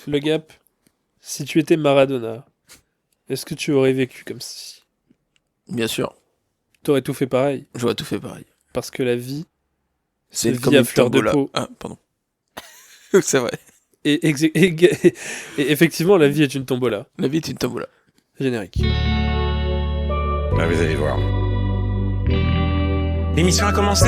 Le Gap, si tu étais Maradona, est-ce que tu aurais vécu comme si Bien sûr, t'aurais tout fait pareil? j'aurais tout fait pareil. Parce que la vie se C'est vit comme à une fleur de tombola. peau. Ah, pardon. C'est vrai. Et effectivement, la vie est une tombola. La vie est une tombola. Générique. Ah, vous allez voir. L'émission a commencé.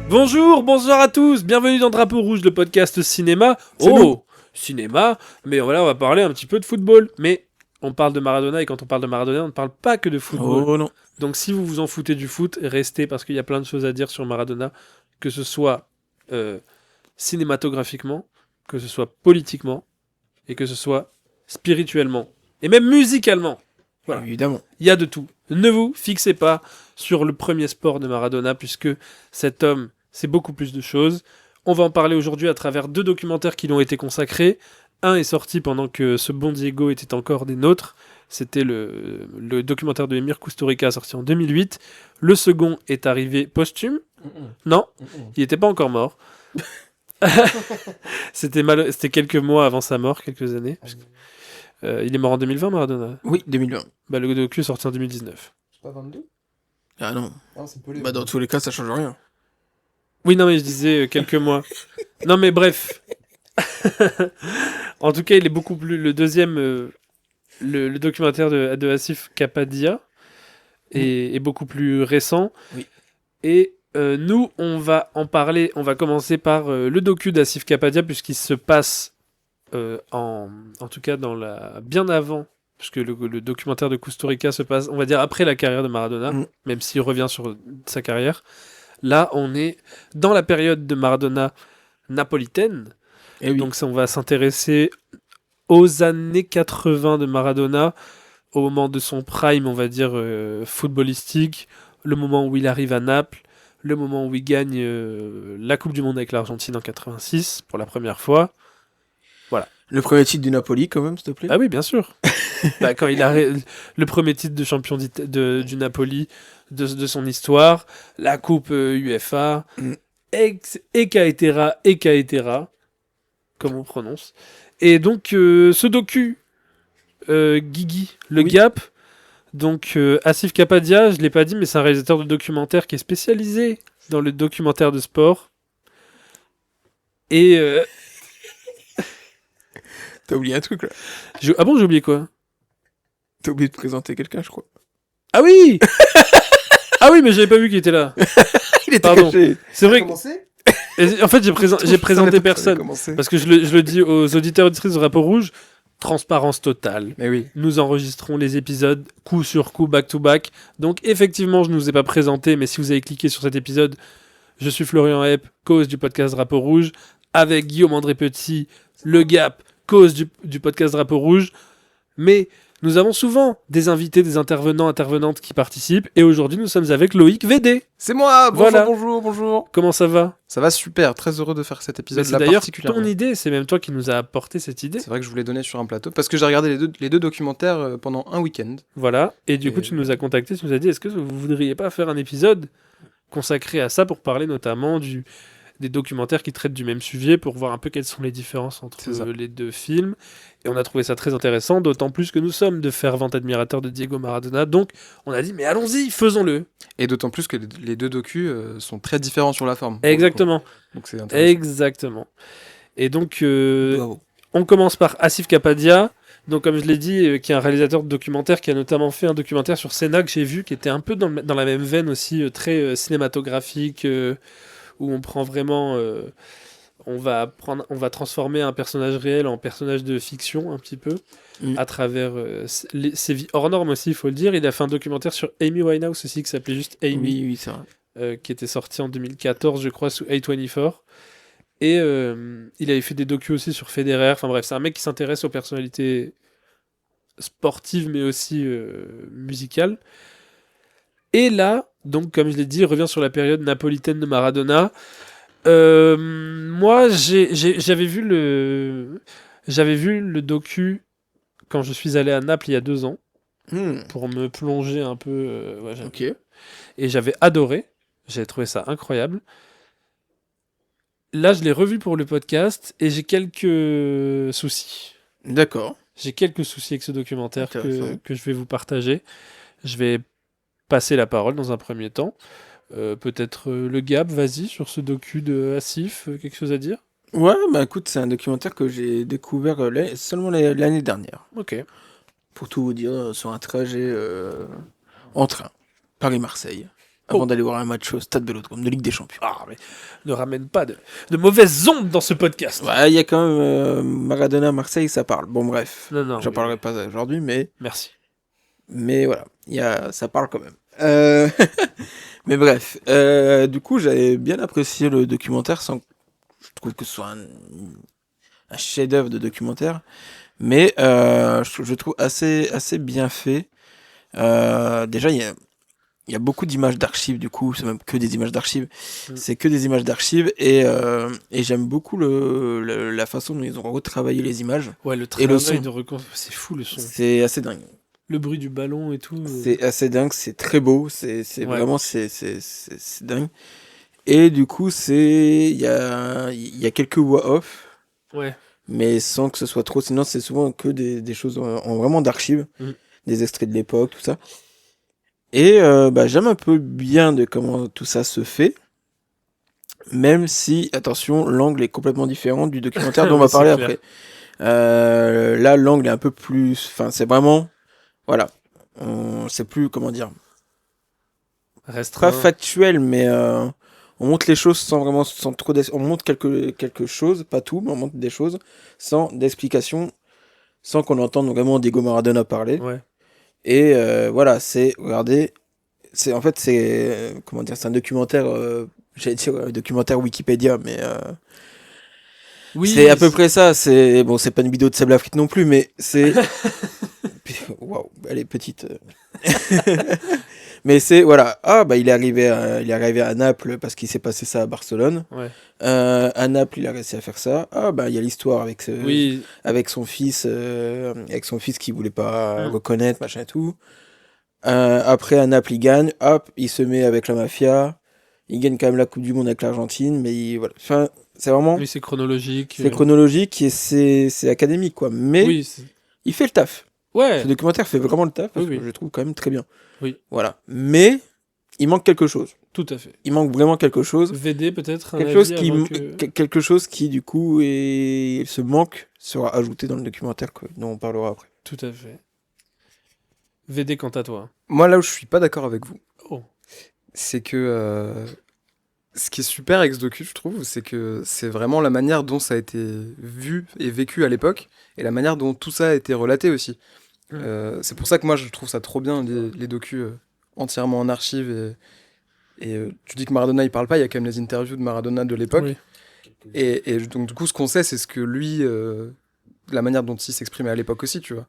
Bonjour à tous, bienvenue dans Drapeau Rouge, le podcast cinéma. C'est nous. Cinéma, mais voilà, on va parler un petit peu de football. Mais on parle de Maradona, et quand on parle de Maradona, on ne parle pas que de football. Oh non. Donc si vous vous en foutez du foot, restez, parce qu'il y a plein de choses à dire sur Maradona, que ce soit cinématographiquement, que ce soit politiquement, et que ce soit spirituellement, et même musicalement. Voilà. Évidemment. Il y a de tout. Ne vous fixez pas sur le premier sport de Maradona, puisque cet homme, c'est beaucoup plus de choses. On va en parler aujourd'hui à travers 2 documentaires qui lui ont été consacrés. Un est sorti pendant que ce bon Diego était encore des nôtres. C'était le documentaire de Emir Kusturica sorti en 2008. Le second est arrivé posthume. Non, il n'était pas encore mort. C'était quelques mois avant sa mort, quelques années. Il est mort en 2020, Maradona. Oui, 2020. Bah, le docu est sorti en 2019. C'est pas 22 ? Ah non. Ah, c'est Pelé. Bah dans tous les cas, ça change rien. Oui, non, mais je disais quelques mois. Non, mais bref. En tout cas, il est beaucoup plus. Le deuxième, le documentaire de Asif Kapadia est beaucoup plus récent. Oui. Et nous, on va en parler. On va commencer par le docu d'Asif Kapadia, puisqu'il se passe en tout cas bien avant. Puisque le documentaire de Kusturica se passe, on va dire, après la carrière de Maradona, même s'il revient sur sa carrière. Là, on est dans la période de Maradona napolitaine. Et oui. Donc, on va s'intéresser aux années 80 de Maradona, au moment de son prime, on va dire, footballistique, le moment où il arrive à Naples, le moment où il gagne la Coupe du Monde avec l'Argentine en 86, pour la première fois. Le premier titre du Napoli, quand même, s'il te plaît. Ah oui, bien sûr. Quand il a le premier titre de champion du Napoli de son histoire, la coupe UEFA, Ekaetera, comme on prononce. Et donc, ce docu, Guigui, le Oui. Gap, donc Asif Kapadia, je ne l'ai pas dit, mais c'est un réalisateur de documentaire qui est spécialisé dans le documentaire de sport. Et... T'as oublié un truc là. Ah bon, j'ai oublié quoi? T'as oublié de présenter quelqu'un, je crois. Ah oui. Ah oui, mais j'avais pas vu qu'il était là. Il était Pardon. caché. C'est vrai que... Commencé ? En fait, j'ai présenté personne. Commencé. Parce que je le dis aux auditeurs et auditrices de Drapeau Rouge, transparence totale. Mais oui. Nous enregistrons les épisodes coup sur coup, back to back. Donc effectivement, je ne vous ai pas présenté, mais si vous avez cliqué sur cet épisode, je suis Florian Hepp, cause du podcast Drapeau Rouge, avec Guillaume André Petit, le Gap, cause du podcast Drapeau Rouge. Mais nous avons souvent des invités, des intervenants, intervenantes qui participent. Et aujourd'hui, nous sommes avec Loïc VD. C'est moi. Bonjour, Voilà. bonjour. Comment ça va? Ça va super, très heureux de faire cet Bah, épisode c'est là d'ailleurs particulièrement. ton idée, c'est même toi qui nous a apporté cette idée. C'est vrai que je voulais donner sur un plateau parce que j'ai regardé les deux documentaires pendant un week-end. Voilà, et du coup Et tu nous as contacté, tu nous as dit est-ce que vous voudriez pas faire un épisode consacré à ça pour parler notamment des documentaires qui traitent du même sujet, pour voir un peu quelles sont les différences entre C'est ça. les deux films. Et on a trouvé ça très intéressant, d'autant plus que nous sommes de fervents admirateurs de Diego Maradona, donc on a dit mais allons-y, faisons-le. Et d'autant plus que les deux docus sont très différents sur la forme. Exactement, Donc c'est intéressant. exactement. Et donc Bravo. on commence par Asif Kapadia, donc comme je l'ai dit, qui est un réalisateur de documentaires, qui a notamment fait un documentaire sur Senna que j'ai vu, qui était un peu dans la même veine aussi, très cinématographique, où on prend vraiment... on va transformer un personnage réel en personnage de fiction, un petit peu, à travers ses vies hors normes aussi, il faut le dire. Il a fait un documentaire sur Amy Winehouse aussi, qui s'appelait juste Amy, Oui, c'est vrai. qui était sorti en 2014, je crois, sous A24. Et il avait fait des docus aussi sur Federer. Enfin bref, c'est un mec qui s'intéresse aux personnalités sportives, mais aussi musicales. Et là, donc comme je l'ai dit, il revient sur la période napolitaine de Maradona. Moi, j'avais vu le docu quand je suis allé à Naples il y a 2 ans, pour me plonger un peu. Ok. Et j'avais adoré. J'avais trouvé ça incroyable. Là, je l'ai revu pour le podcast et j'ai quelques soucis. D'accord. J'ai quelques soucis avec ce documentaire Intéressant. que je vais vous partager. Je vais passer la parole dans un premier temps. Peut-être le Gab, vas-y, sur ce docu de Asif, quelque chose à dire? Ouais, bah écoute, c'est un documentaire que j'ai découvert seulement l'année dernière. Ok. Pour tout vous dire, sur un trajet en train, Paris-Marseille, avant d'aller voir un match au Stade Vélodrome de Ligue des Champions. Ah, mais ne ramène pas de mauvaises ondes dans ce podcast. Ouais, il y a quand même Maradona-Marseille, ça parle. Bon, bref, Non, j'en oui, parlerai oui. pas aujourd'hui, Merci. mais voilà, ça parle quand même. Mais bref, du coup, j'avais bien apprécié le documentaire, sans que je trouve que ce soit un chef-d'œuvre de documentaire, mais je trouve assez bien fait. Déjà, il y a beaucoup d'images d'archives, du coup, c'est même que des images d'archives. Mm. C'est que des images d'archives, et j'aime beaucoup la façon dont ils ont retravaillé les images. Ouais, le Et le travail son. de reconstruction, c'est fou le son. C'est assez dingue. Le bruit du ballon et tout. C'est assez dingue, c'est très beau, c'est Ouais. vraiment, c'est dingue. Et du coup, il y a quelques voix off, Ouais. mais sans que ce soit trop, sinon c'est souvent que des choses vraiment d'archives, Mm. des extraits de l'époque, tout ça. Et j'aime un peu bien de comment tout ça se fait, même si, attention, l'angle est complètement différent du documentaire dont on va Oui, c'est parler clair. après. Là, l'angle est un peu plus, enfin, c'est vraiment, voilà, c'est plus, comment dire, pas Restreint. factuel, mais on montre les choses sans trop on montre quelque chose, pas tout, mais on montre des choses sans d'explication, sans qu'on entende vraiment Diego Maradona parler. Ouais. Et voilà, regardez, en fait, comment dire, c'est un documentaire, j'allais dire documentaire Wikipédia, mais Oui, c'est à peu près ça. Bon, c'est pas une vidéo de Seb Lafrite non plus, mais c'est, waouh, elle est petite. Mais c'est, voilà, il est arrivé à Naples parce qu'il s'est passé ça à Barcelone. Ouais. À Naples, il a réussi à faire ça. Il y a l'histoire Oui. avec son fils qui voulait pas Mm. reconnaître, machin et tout. Après, à Naples, il gagne. Hop, il se met avec la mafia. Il gagne quand même la Coupe du Monde avec l'Argentine. Mais voilà. Enfin, c'est vraiment. Oui, c'est chronologique. C'est chronologique et c'est académique, quoi. Mais Oui. il fait le taf. Ouais. Ce documentaire fait vraiment le taf parce Oui, oui. que je le trouve quand même très bien. Oui. Voilà. Mais il manque quelque chose. Tout à fait. Il manque vraiment quelque chose. VD peut-être un Quelque chose avis avant que... quelque chose qui, du coup, ce manque sera ajouté dans le documentaire dont on parlera après. Tout à fait. VD quant à toi. Moi, là où je suis pas d'accord avec vous, Oh. c'est que ce qui est super avec ce docu, je trouve, c'est que c'est vraiment la manière dont ça a été vu et vécu à l'époque, et la manière dont tout ça a été relaté aussi. C'est pour ça que moi, je trouve ça trop bien, les docus entièrement en archives. Et tu dis que Maradona, il parle pas, il y a quand même les interviews de Maradona de l'époque. Oui. Et donc, du coup, ce qu'on sait, c'est ce que lui, la manière dont il s'exprimait à l'époque aussi, tu vois.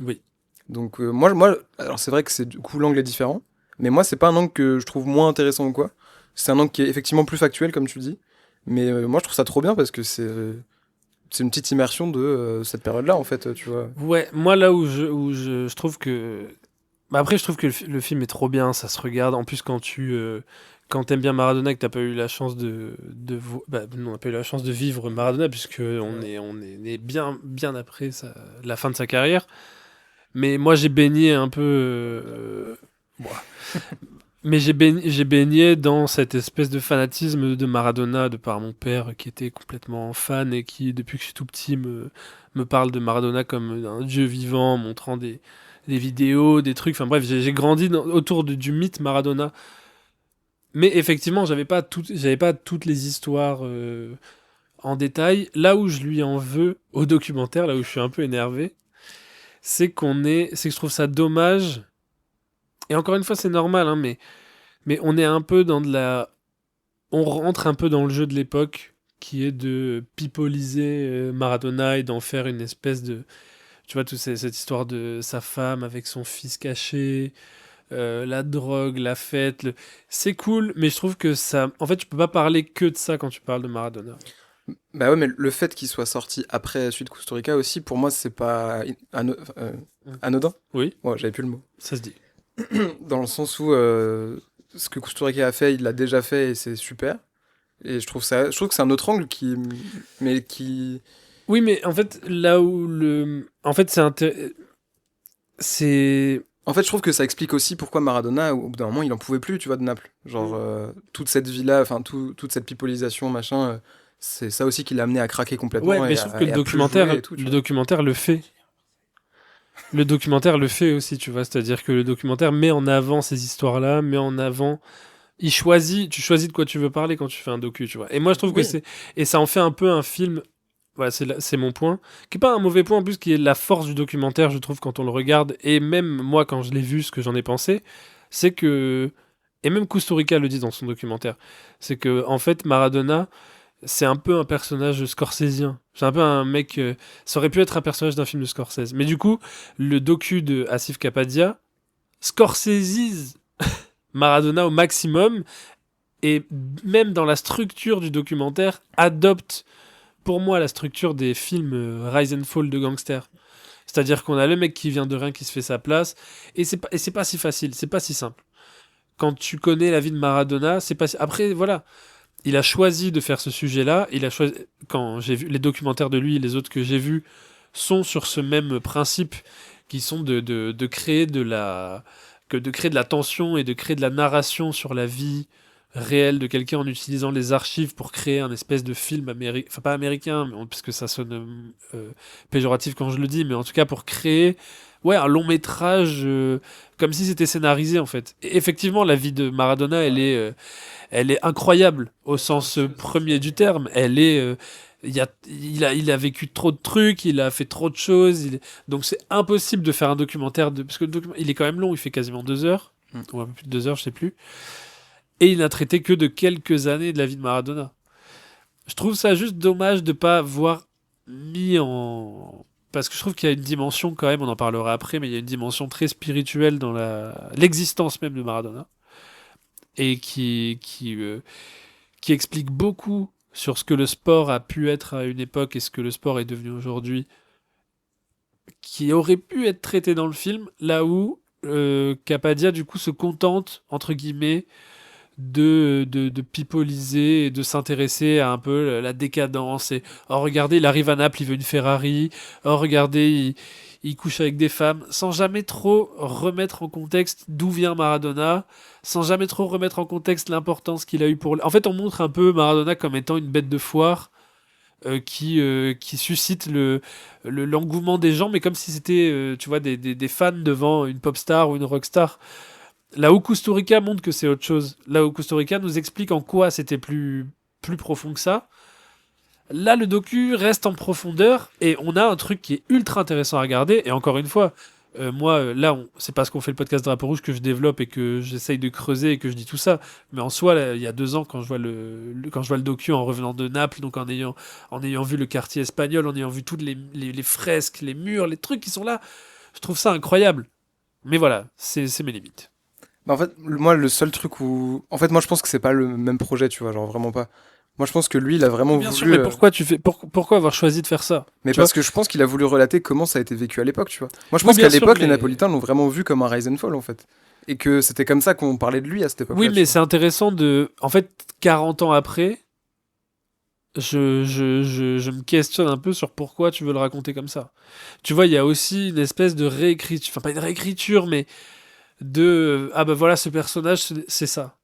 Oui. Donc, moi, alors c'est vrai que du coup, l'angle est différent, mais moi, c'est pas un angle que je trouve moins intéressant ou quoi. C'est un angle qui est effectivement plus factuel, comme tu dis. Mais moi, je trouve ça trop bien parce que c'est une petite immersion de cette période-là, en fait, tu vois. Ouais, moi là où je trouve que... Bah après, je trouve que le film est trop bien, ça se regarde. En plus, quand t'aimes bien Maradona et que t'as pas eu la chance on n'a pas eu la chance de vivre Maradona, puisque on est né bien après la fin de sa carrière. Mais moi, j'ai baigné un peu... bon. Mais j'ai baigné dans cette espèce de fanatisme de Maradona de par mon père qui était complètement fan et qui, depuis que je suis tout petit, me parle de Maradona comme un dieu vivant, montrant des vidéos, des trucs. Enfin bref, j'ai grandi autour du mythe Maradona. Mais effectivement, j'avais pas toutes les histoires en détail. Là où je lui en veux au documentaire, là où je suis un peu énervé, c'est que je trouve ça dommage. Et encore une fois, c'est normal, hein, mais on est un peu on rentre un peu dans le jeu de l'époque, qui est de pipoliser Maradona et d'en faire une espèce de... Tu vois, cette histoire de sa femme avec son fils caché, la drogue, la fête... C'est cool, mais je trouve que ça... En fait, tu peux pas parler que de ça quand tu parles de Maradona. Bah ouais, mais le fait qu'il soit sorti après Sud Costa Rica aussi, pour moi, c'est pas anodin. Oui, Ouais, j'avais plus le mot. ça se dit. Dans le sens où ce que Costa Rica a fait, il l'a déjà fait et c'est super. Et je trouve que c'est un autre angle mais qui... Oui, mais en fait, là où en fait, c'est... En fait, je trouve que ça explique aussi pourquoi Maradona, au bout d'un moment, il en pouvait plus, tu vois, de Naples. Genre, toute cette vie-là, enfin, toute cette pipolisation, machin, c'est ça aussi qui l'a amené à craquer complètement Ouais, mais et je trouve que et à plus jouer et tout, tu le vois. documentaire le fait. Le documentaire le fait aussi, tu vois. C'est-à-dire que le documentaire met en avant ces histoires-là, met en avant... tu choisis de quoi tu veux parler quand tu fais un docu, tu vois. Et moi, je trouve que Oui. c'est... Et ça en fait un peu un film... Voilà, c'est mon point. Qui est pas un mauvais point, en plus, qui est la force du documentaire, je trouve, quand on le regarde. Et même moi, quand je l'ai vu, ce que j'en ai pensé, c'est que... Et même Kusturica le dit dans son documentaire. C'est que, en fait, Maradona, c'est un peu un personnage scorsésien. C'est un peu un mec... ça aurait pu être un personnage d'un film de Scorsese. Mais du coup, le docu de Asif Kapadia, Scorsese Maradona au maximum, et même dans la structure du documentaire, adopte pour moi la structure des films Rise and Fall de gangsters. C'est-à-dire qu'on a le mec qui vient de rien qui se fait sa place, et c'est pas si facile, c'est pas si simple. Quand tu connais la vie de Maradona, c'est pas si... Après, voilà, il a choisi de faire ce sujet-là, il a choisi... Quand j'ai vu les documentaires de lui et les autres que j'ai vus sont sur ce même principe, qui sont de créer de créer de la tension et de créer de la narration sur la vie réelle de quelqu'un en utilisant les archives pour créer un espèce de film américain, enfin pas américain, mais puisque ça sonne péjoratif quand je le dis, mais en tout cas pour créer un long métrage comme si c'était scénarisé en fait. Et effectivement, la vie de Maradona, elle est incroyable au sens premier du terme. Elle est il a vécu trop de trucs, il a fait trop de choses, donc c'est impossible de faire un documentaire parce que il est quand même long, il fait quasiment 2 heures, ou un peu plus de 2 heures, je sais plus, et il n'a traité que de quelques années de la vie de Maradona. Je trouve ça juste dommage de pas avoir mis en... Parce que je trouve qu'il y a une dimension quand même, on en parlera après, mais il y a une dimension très spirituelle dans l'existence même de Maradona, et qui explique beaucoup sur ce que le sport a pu être à une époque et ce que le sport est devenu aujourd'hui, qui aurait pu être traité dans le film, là où Capadia du coup se contente, entre guillemets, de pipoliser et de s'intéresser à un peu la décadence. Et oh regardez, il arrive à Naples, il veut une Ferrari. Oh regardez, il couche avec des femmes, sans jamais trop remettre en contexte d'où vient Maradona, sans jamais trop remettre en contexte l'importance qu'il a eu pour... En fait, on montre un peu Maradona comme étant une bête de foire qui suscite l'engouement des gens, mais comme si c'était, tu vois, des fans devant une pop star ou une rock star. Là où Kusturica montre que c'est autre chose. Là où Kusturica nous explique en quoi c'était plus profond que ça. Là, le docu reste en profondeur et on a un truc qui est ultra intéressant à regarder. Et encore une fois, moi, là, c'est parce qu'on fait le podcast Drapeau Rouge que je développe et que j'essaye de creuser et que je dis tout ça. Mais en soi, là, il y a 2 ans, quand je vois quand je vois le docu en revenant de Naples, donc en ayant vu le quartier espagnol, en ayant vu toutes les fresques, les murs, les trucs qui sont là, je trouve ça incroyable. Mais voilà, c'est mes limites. Bah, en fait, moi, le seul truc où... En fait, moi, je pense que c'est pas le même projet, tu vois, genre vraiment pas. Moi, je pense que lui, il a vraiment Bien sûr, voulu... mais pourquoi avoir choisi de faire ça? Mais Tu parce vois. que je pense qu'il a voulu relater comment ça a été vécu à l'époque, tu vois. Moi, je Oui, pense bien qu'à sûr, l'époque, les mais... Napolitains l'ont vraiment vu comme un rise and fall, en fait. Et que c'était comme ça qu'on parlait de lui à cette époque-là. Oui, tu mais vois. c'est intéressant de... En fait, 40 ans après, je me questionne un peu sur pourquoi tu veux le raconter comme ça. Tu vois, il y a aussi une espèce de réécriture, enfin pas une réécriture, mais ah ben voilà, ce personnage, c'est ça.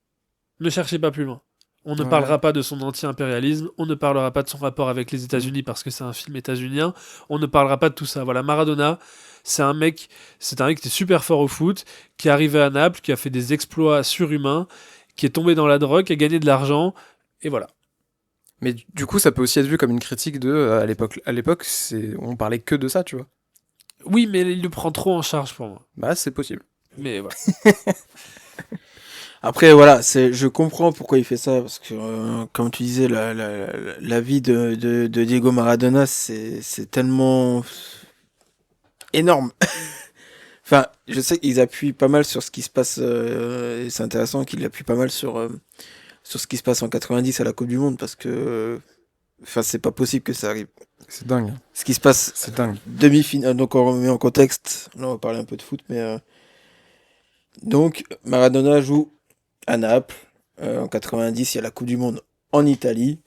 Ne cherchez pas plus loin. On ne Ouais. parlera pas de son anti-impérialisme, on ne parlera pas de son rapport avec les États-Unis parce que c'est un film états-unien, on ne parlera pas de tout ça. Voilà, Maradona, c'est un mec qui était super fort au foot, qui est arrivé à Naples, qui a fait des exploits surhumains, qui est tombé dans la drogue, qui a gagné de l'argent, et voilà. Mais du coup, ça peut aussi être vu comme une critique de... à l'époque, on parlait que de ça, tu vois. Oui, mais il le prend trop en charge pour moi. Bah, c'est possible. Mais voilà. Après, voilà, je comprends pourquoi il fait ça, parce que, comme tu disais, la vie de Diego Maradona, c'est tellement énorme. Enfin, je sais qu'ils appuient pas mal sur ce qui se passe, et c'est intéressant qu'ils appuient pas mal sur ce qui se passe en 90 à la Coupe du Monde, parce que, enfin, c'est pas possible que ça arrive. C'est dingue. Ce qui se passe, C'est dingue. demi-finale, donc on remet en contexte, là on va parler un peu de foot, mais donc Maradona joue à Naples, en 90, il y a la Coupe du Monde en Italie.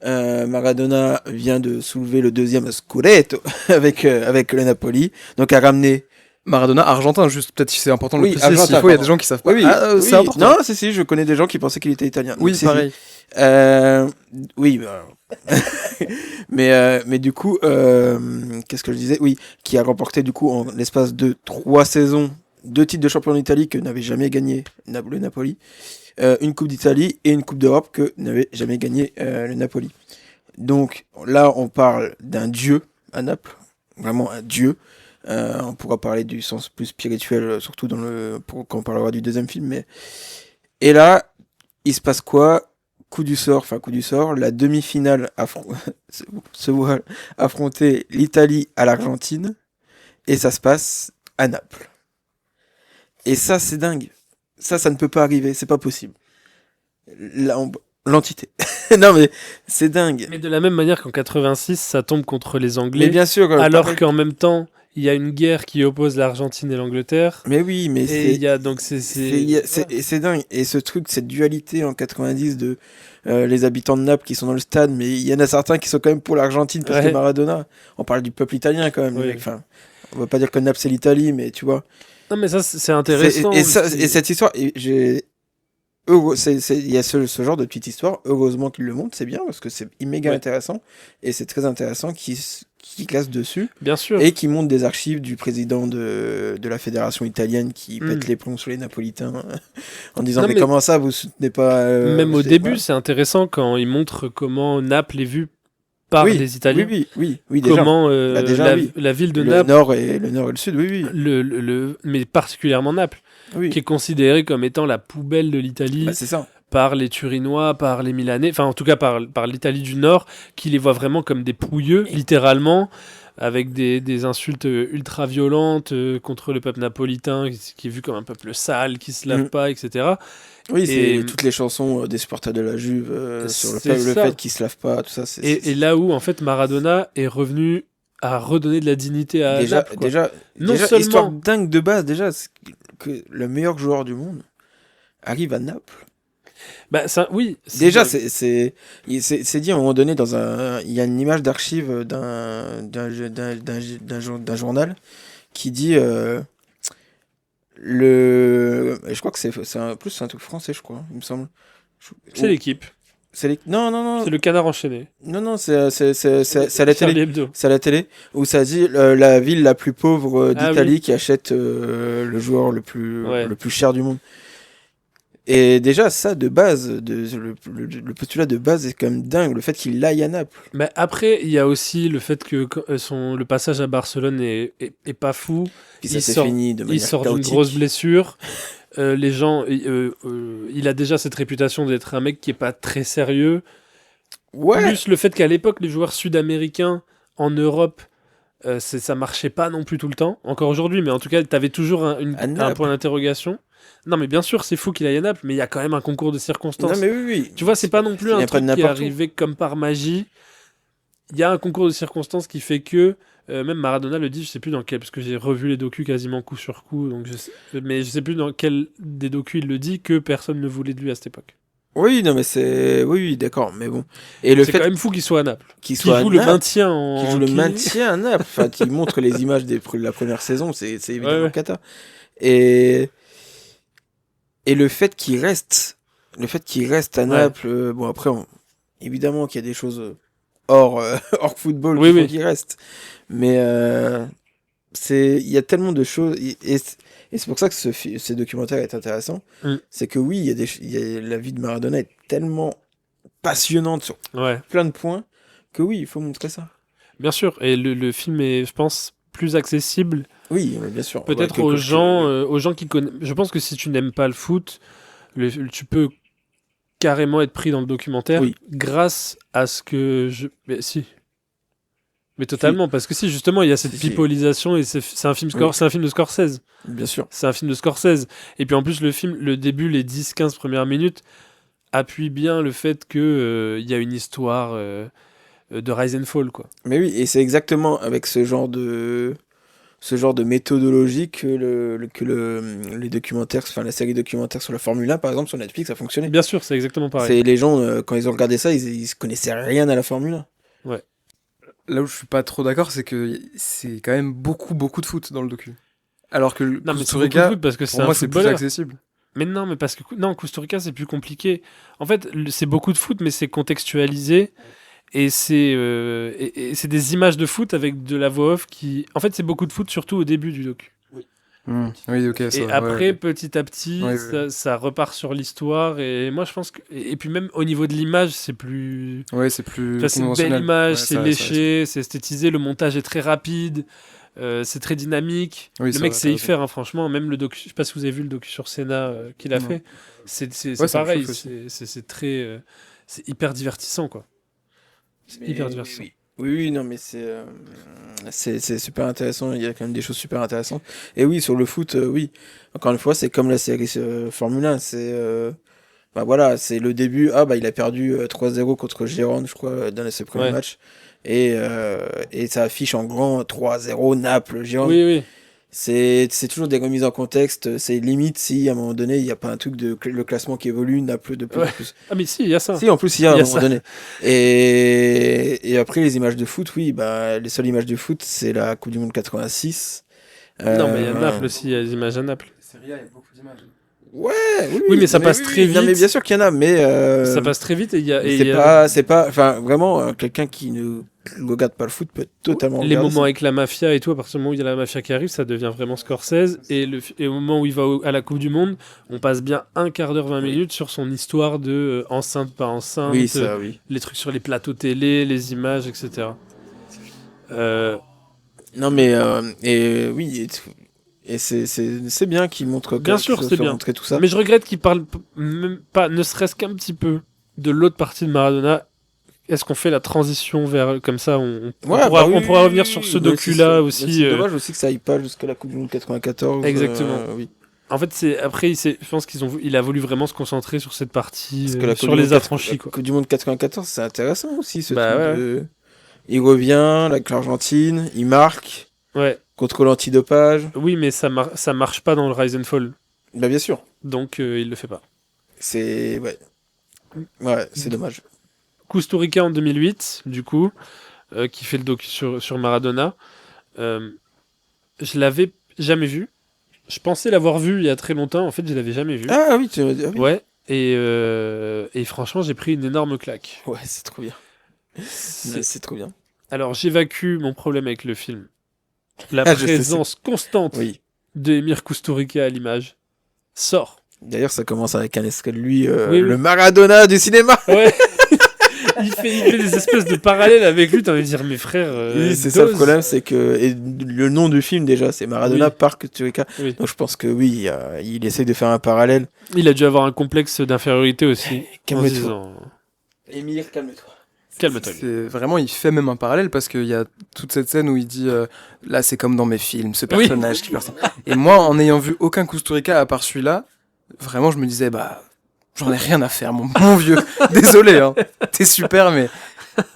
Maradona vient de soulever le 2e Scudetto avec le Napoli, donc a ramené. Maradona argentin, juste peut-être que c'est important de le Oui, préciser, s'il argentin, faut, il y a pardon. des gens qui savent pas. Oui, oui, Ah, c'est oui. important. Non, si, je connais des gens qui pensaient qu'il était italien. Oui, Donc, pareil. Oui, mais du coup, qu'est-ce que je disais? Oui, qui a remporté du coup en l'espace de 3 saisons 2 titres de champion d'Italie que n'avait jamais gagné le Napoli, une Coupe d'Italie et une Coupe d'Europe que n'avait jamais gagné le Napoli. Donc là, on parle d'un dieu à Naples, vraiment un dieu. On pourra parler du sens plus spirituel, surtout quand on parlera du deuxième film. Et là, il se passe quoi? Coup du sort, la demi-finale se voit affronter l'Italie à l'Argentine, et ça se passe à Naples. Et ça, c'est dingue. Ça ne peut pas arriver, c'est pas possible. L'entité. Non mais, c'est dingue. Mais de la même manière qu'en 86, ça tombe contre les Mais Anglais, bien sûr, alors pareil. qu'en même temps, il y a une guerre qui oppose l'Argentine et l'Angleterre. Mais oui, mais Et il y a donc c'est dingue. Et ce truc, cette dualité en 90 de les habitants de Naples qui sont dans le stade, mais il y en a certains qui sont quand même pour l'Argentine parce que Ouais. Maradona. On parle du peuple italien quand même, les Oui. mecs. Enfin, on va pas dire que Naples c'est l'Italie, mais tu vois. Non, mais ça, c'est intéressant. Et cette histoire, il y a ce genre de petite histoire. Heureusement qu'il le montre, c'est bien parce que c'est méga Ouais. intéressant et c'est très intéressant qu'il classe dessus. Bien sûr. Et qui monte des archives du président de la fédération italienne qui Mm. pète les plombs sur les Napolitains en disant Non, mais mais comment ça vous soutenez pas même au c'est- début, voilà. c'est intéressant quand il montre comment Naples est vu par Oui, les Italiens. oui déjà. Comment Bah, déjà, la ville de le Naples, nord et le sud, oui. mais particulièrement Naples, Oui. qui est considérée comme étant la poubelle de l'Italie Bah, c'est ça. par les Turinois, par les Milanais, enfin en tout cas par l'Italie du Nord, qui les voit vraiment comme des pouilleux, littéralement, avec des insultes ultra violentes contre le peuple napolitain, qui est vu comme un peuple sale, qui se lave Mm. pas, etc. Oui, Et- c'est toutes les chansons des supporters de la Juve sur le C'est ça. fait qu'ils se lavent pas, tout ça. Et là où, en fait, Maradona est revenu à redonner de la dignité à Naples, quoi. Non déjà seulement- histoire dingue de base déjà c'est que le meilleur joueur du monde arrive à Naples. Bah, ça, oui. Déjà, c'est dit à un moment donné il y a une image d'archive d'un journal qui dit je crois que c'est un truc français, je crois, il me semble. C'est l'équipe. Non, C'est le canard enchaîné. non, c'est à la Charlie télé. Hebdo. C'est à la télé où ça dit la ville la plus pauvre Ah d'Italie oui. qui achète le joueur le Ouais. plus cher du monde. Et déjà, ça, de base, le postulat de base est quand même dingue. Le fait qu'il aille à Naples. Mais après, il y a aussi le fait que le passage à Barcelone est pas fou. Puis ça Il s'est sort- fini de Il manière sort d'une chaotique. grosse blessure. Les gens, il a déjà cette réputation d'être un mec qui est pas très sérieux. Ouais, Plus le fait qu'à l'époque, les joueurs sud-américains en Europe, ça marchait pas non plus tout le temps. Encore aujourd'hui, mais en tout cas, t'avais toujours À un Naples. point d'interrogation. Non, mais bien sûr, c'est fou qu'il aille à Naples, mais il y a quand même un concours de circonstances. non mais oui. Tu vois, c'est pas non plus Il un vient pas truc de qui est n'importe où. arrivé comme par magie. Il y a un concours de circonstances qui fait que, même Maradona le dit, je sais plus dans quel, parce que j'ai revu les docus quasiment coup sur coup, donc mais je sais plus dans quel des docus il le dit, que personne ne voulait de lui à cette époque. Oui, non mais oui, d'accord, mais bon. Et le C'est fait quand même fou qu'il soit à Naples. qu'il Qui soit à joue le Naples, maintien en. qu'il joue le maintien à Naples, enfin, qu'il montre les images de la première saison, c'est évidemment Ouais. cata. Et le fait qu'il reste à Naples, bon après, évidemment qu'il y a des choses hors football Oui, qu'il faut oui. qu'il reste, mais il y a tellement de choses et c'est pour ça que ce documentaire est intéressant. C'est que oui, la vie de Maradona est tellement passionnante sur Ouais, plein de points que oui, il faut montrer ça. bien sûr. Et le film est, je pense, plus accessible Oui, mais bien sûr. peut-être Ouais, aux gens qui connaissent. Je pense que si tu n'aimes pas le foot, tu peux carrément être pris dans le documentaire Oui. grâce à ce que je. Mais si. Mais totalement, parce que si, justement, il y a cette Si, si. pipolisation et c'est un film Oui. c'est un film de Scorsese. bien sûr. C'est un film de Scorsese. Et puis en plus, le début, les 10-15 premières minutes, appuie bien le fait que il y a une histoire de Rise and Fall, quoi. Mais oui, et c'est exactement avec ce genre de ce genre de méthodologie que les documentaires, enfin la série documentaire sur la Formule 1 par exemple sur Netflix a fonctionné. Bien sûr, c'est exactement pareil. C'est les gens quand ils ont regardé ça, ils connaissaient rien à la Formule 1. Là où je suis pas trop d'accord, c'est que c'est quand même beaucoup de foot dans le docu. Alors que le Non, mais c'est Costa beaucoup de Rica, foot parce que c'est pour un moi, c'est plus footballeur. accessible. Mais non, mais parce que non, Costa Rica, c'est plus compliqué. En fait, c'est beaucoup de foot, mais c'est contextualisé. Et c'est des images de foot avec de la voix off qui. En fait, c'est beaucoup de foot, surtout au début du docu. Oui, ok. Ça, Et ouais, après, ouais. petit à petit, Ouais, ça repart sur l'histoire. Et moi, je pense que. Et puis, même au niveau de l'image, c'est plus. Ouais, c'est plus Enfin, c'est une belle conventionnel. image, Ouais, c'est ça- léché, c'est esthétisé, le montage est très rapide, c'est très dynamique. Oui, Le ça mec va, sait t'as y raison. faire, hein, franchement. Même le docu, je sais pas si vous avez vu le docu sur Senna qu'il a Non. fait. C'est Ouais, ça me pareil, chauffe aussi. c'est très. C'est hyper divertissant, quoi. C'est hyper divertissant. Oui, non, mais c'est super intéressant. Il y a quand même des choses super intéressantes. Et oui, sur le foot, oui. Encore une fois, c'est comme la série Formule 1. Bah voilà, c'est le début. Ah, bah il a perdu 3-0 contre Gérone, je crois, dans ses premiers Ouais. matchs. Et ça affiche en grand 3-0 Naples, Gérone. Oui, oui. C'est toujours des remises en contexte. C'est limite si à un moment donné, il n'y a pas un truc de le classement qui évolue, Naples de plus en Ouais. plus. Ah, mais si, il y a ça. Si, en plus, il y a à Il y un a moment ça. donné. Et après, les images de foot, oui, bah, les seules images de foot, c'est la Coupe du Monde 86. Non, mais il y a Euh, Naples aussi, il y a des images à Naples. Série A, il y a beaucoup d'images. Ouais, oui, Oui, mais ça passe oui, très oui. Non, mais vite. bien sûr qu'il y en a, mais Ça passe très vite et il y a. mais et il y a- c'est pas, enfin, vraiment, quelqu'un qui ne regarde pas le foot peut totalement Les regarder moments ça. avec la mafia et tout, à partir du moment où il y a la mafia qui arrive, ça devient vraiment Scorsese. Et au moment où il va à la Coupe du Monde, on passe bien un quart d'heure, 20 minutes sur son histoire de enceinte, pas enceinte, Oui, ça, oui. les trucs sur les plateaux télé, les images, etc. Non, mais et oui, et c'est bien qu'il montre. Bien qu'il sûr, se c'est soit bien. montré tout ça. Mais je regrette qu'il parle même pas, ne serait-ce qu'un petit peu, de l'autre partie de Maradona. Est-ce qu'on fait la transition vers comme ça on Ouais, pourra, bah oui, on pourra oui, revenir oui, sur oui. ce Mais docu-là c'est- aussi. C'est dommage aussi que ça aille pas jusqu'à la Coupe du Monde 94. Exactement. Oui. En fait, après, je pense il a voulu vraiment se concentrer sur cette partie, Parce que la Coupe sur du les Monde affranchis, la quoi. Coupe du Monde 94, c'est intéressant aussi ce Bah truc ouais. de- Il revient avec l'Argentine, il marque, Ouais. contrôle antidopage. Oui, mais ça marche pas dans le Rise and Fall, Bah bien sûr, donc il le fait pas. c'est... Ouais, ouais c'est dommage. Costa Rica en 2008, du coup, qui fait le docu sur Maradona. Je l'avais jamais vu. Je pensais l'avoir vu il y a très longtemps. En fait, je l'avais jamais vu. Ah oui, ah oui. Ouais. Et franchement, j'ai pris une énorme claque. Ouais, c'est trop bien. C'est trop bien. Alors, j'évacue mon problème avec le film. La Ah, je sais, présence constante Oui. de Emir Kusturica à l'image sort. D'ailleurs, ça commence avec un extrait de lui, Oui, le oui. Maradona du cinéma. Ouais. il fait des espèces de parallèles avec lui. T'as envie de dire, mes frères. Oui, c'est ça le dose. problème, c'est que et le nom du film déjà, c'est Maradona Oui. par Kusturica. Oui. Donc je pense que oui, il essaie de faire un parallèle. Il a dû avoir un complexe d'infériorité aussi. Calme-toi. En se disant, Émir, calme-toi. calme-toi. lui. C'est vraiment, il fait même un parallèle parce qu'il y a toute cette scène où il dit là, c'est comme dans mes films, ce personnage qui personne. Et moi, en n'ayant vu aucun Costa Rica à part celui-là, vraiment, je me disais, bah, j'en ai rien à faire, mon bon vieux. Désolé, hein. T'es super, mais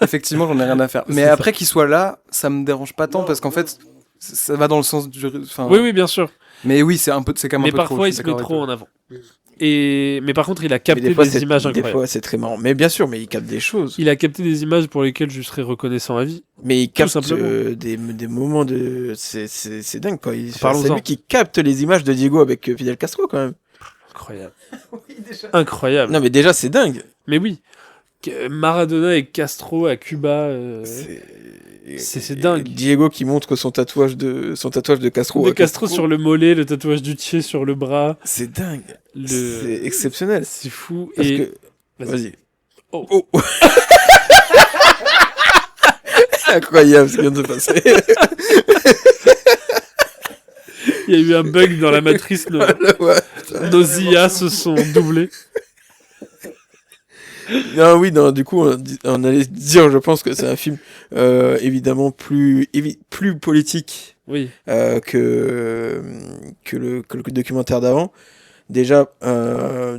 effectivement, j'en ai rien à faire. Mais C'est après qu'il soit là, ça me dérange pas tant parce qu'en fait, ça va dans le sens du. Enfin, Oui, oui, bien sûr. Mais oui, c'est quand même Mais un peu parfois, trop. il se met trop en avant. Mais par contre, il a Mais capté des fois, des images des incroyables. fois, c'est très marrant. Mais bien sûr, mais il capte des choses. Il a capté des images pour lesquelles je serais reconnaissant à vie. Mais il capte simplement. des moments de. C'est dingue, quoi. C'est Parlons-en. lui qui capte les images de Diego avec Fidel Castro, quand même. Incroyable. Incroyable. Non, mais déjà, c'est dingue. Mais oui. Maradona et Castro à Cuba. C'est dingue. Diego qui montre son tatouage de Castro. De à Castro sur le mollet, le tatouage du Tché sur le bras. C'est dingue. Le... C'est exceptionnel. C'est fou. Parce Et que. Vas-y. Vas-y. Oh. Incroyable ce qui vient de se passer. il y a eu un bug dans la matrice. Ouais. Nos IA se sont doublés. Non, oui, non, du coup, on allait dire, je pense que c'est un film évidemment plus politique Oui. que le documentaire d'avant. Déjà,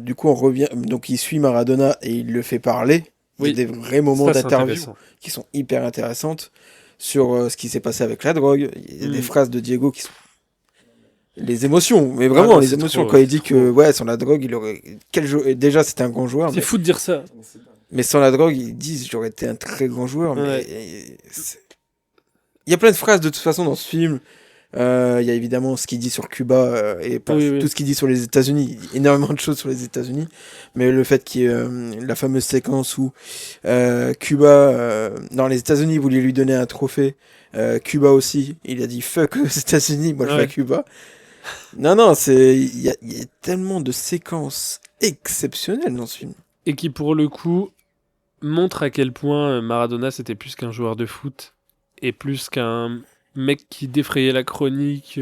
du coup, on revient. Donc, il suit Maradona et il le fait parler. Oui. Il y a des vrais moments Ça, c'est d'interview intéressant. qui sont hyper intéressantes sur ce qui s'est passé avec la drogue. Il y a des Mm. phrases de Diego qui sont les émotions, mais Ah vraiment non, les c'est émotions trop, quand il c'est dit trop. que ouais, sans la drogue, il aurait déjà c'était un grand joueur, C'est fou de dire ça. mais sans la drogue, ils disent j'aurais été un très grand joueur. Mais Ouais. il y a plein de phrases de toute façon dans ce film. Il y a évidemment ce qu'il dit sur Cuba et pas Oui, oui. tout ce qu'il dit sur les États-Unis. Il dit énormément de choses sur les États-Unis, mais le fait qu'il y ait la fameuse séquence où Cuba, dans les États-Unis, voulait lui donner un trophée. Cuba aussi, il a dit fuck aux États-Unis, moi je vais Ouais. à Cuba. Non, il y a tellement de séquences exceptionnelles dans ce film. Et qui, pour le coup, montre à quel point Maradona, c'était plus qu'un joueur de foot et plus qu'un mec qui défrayait la chronique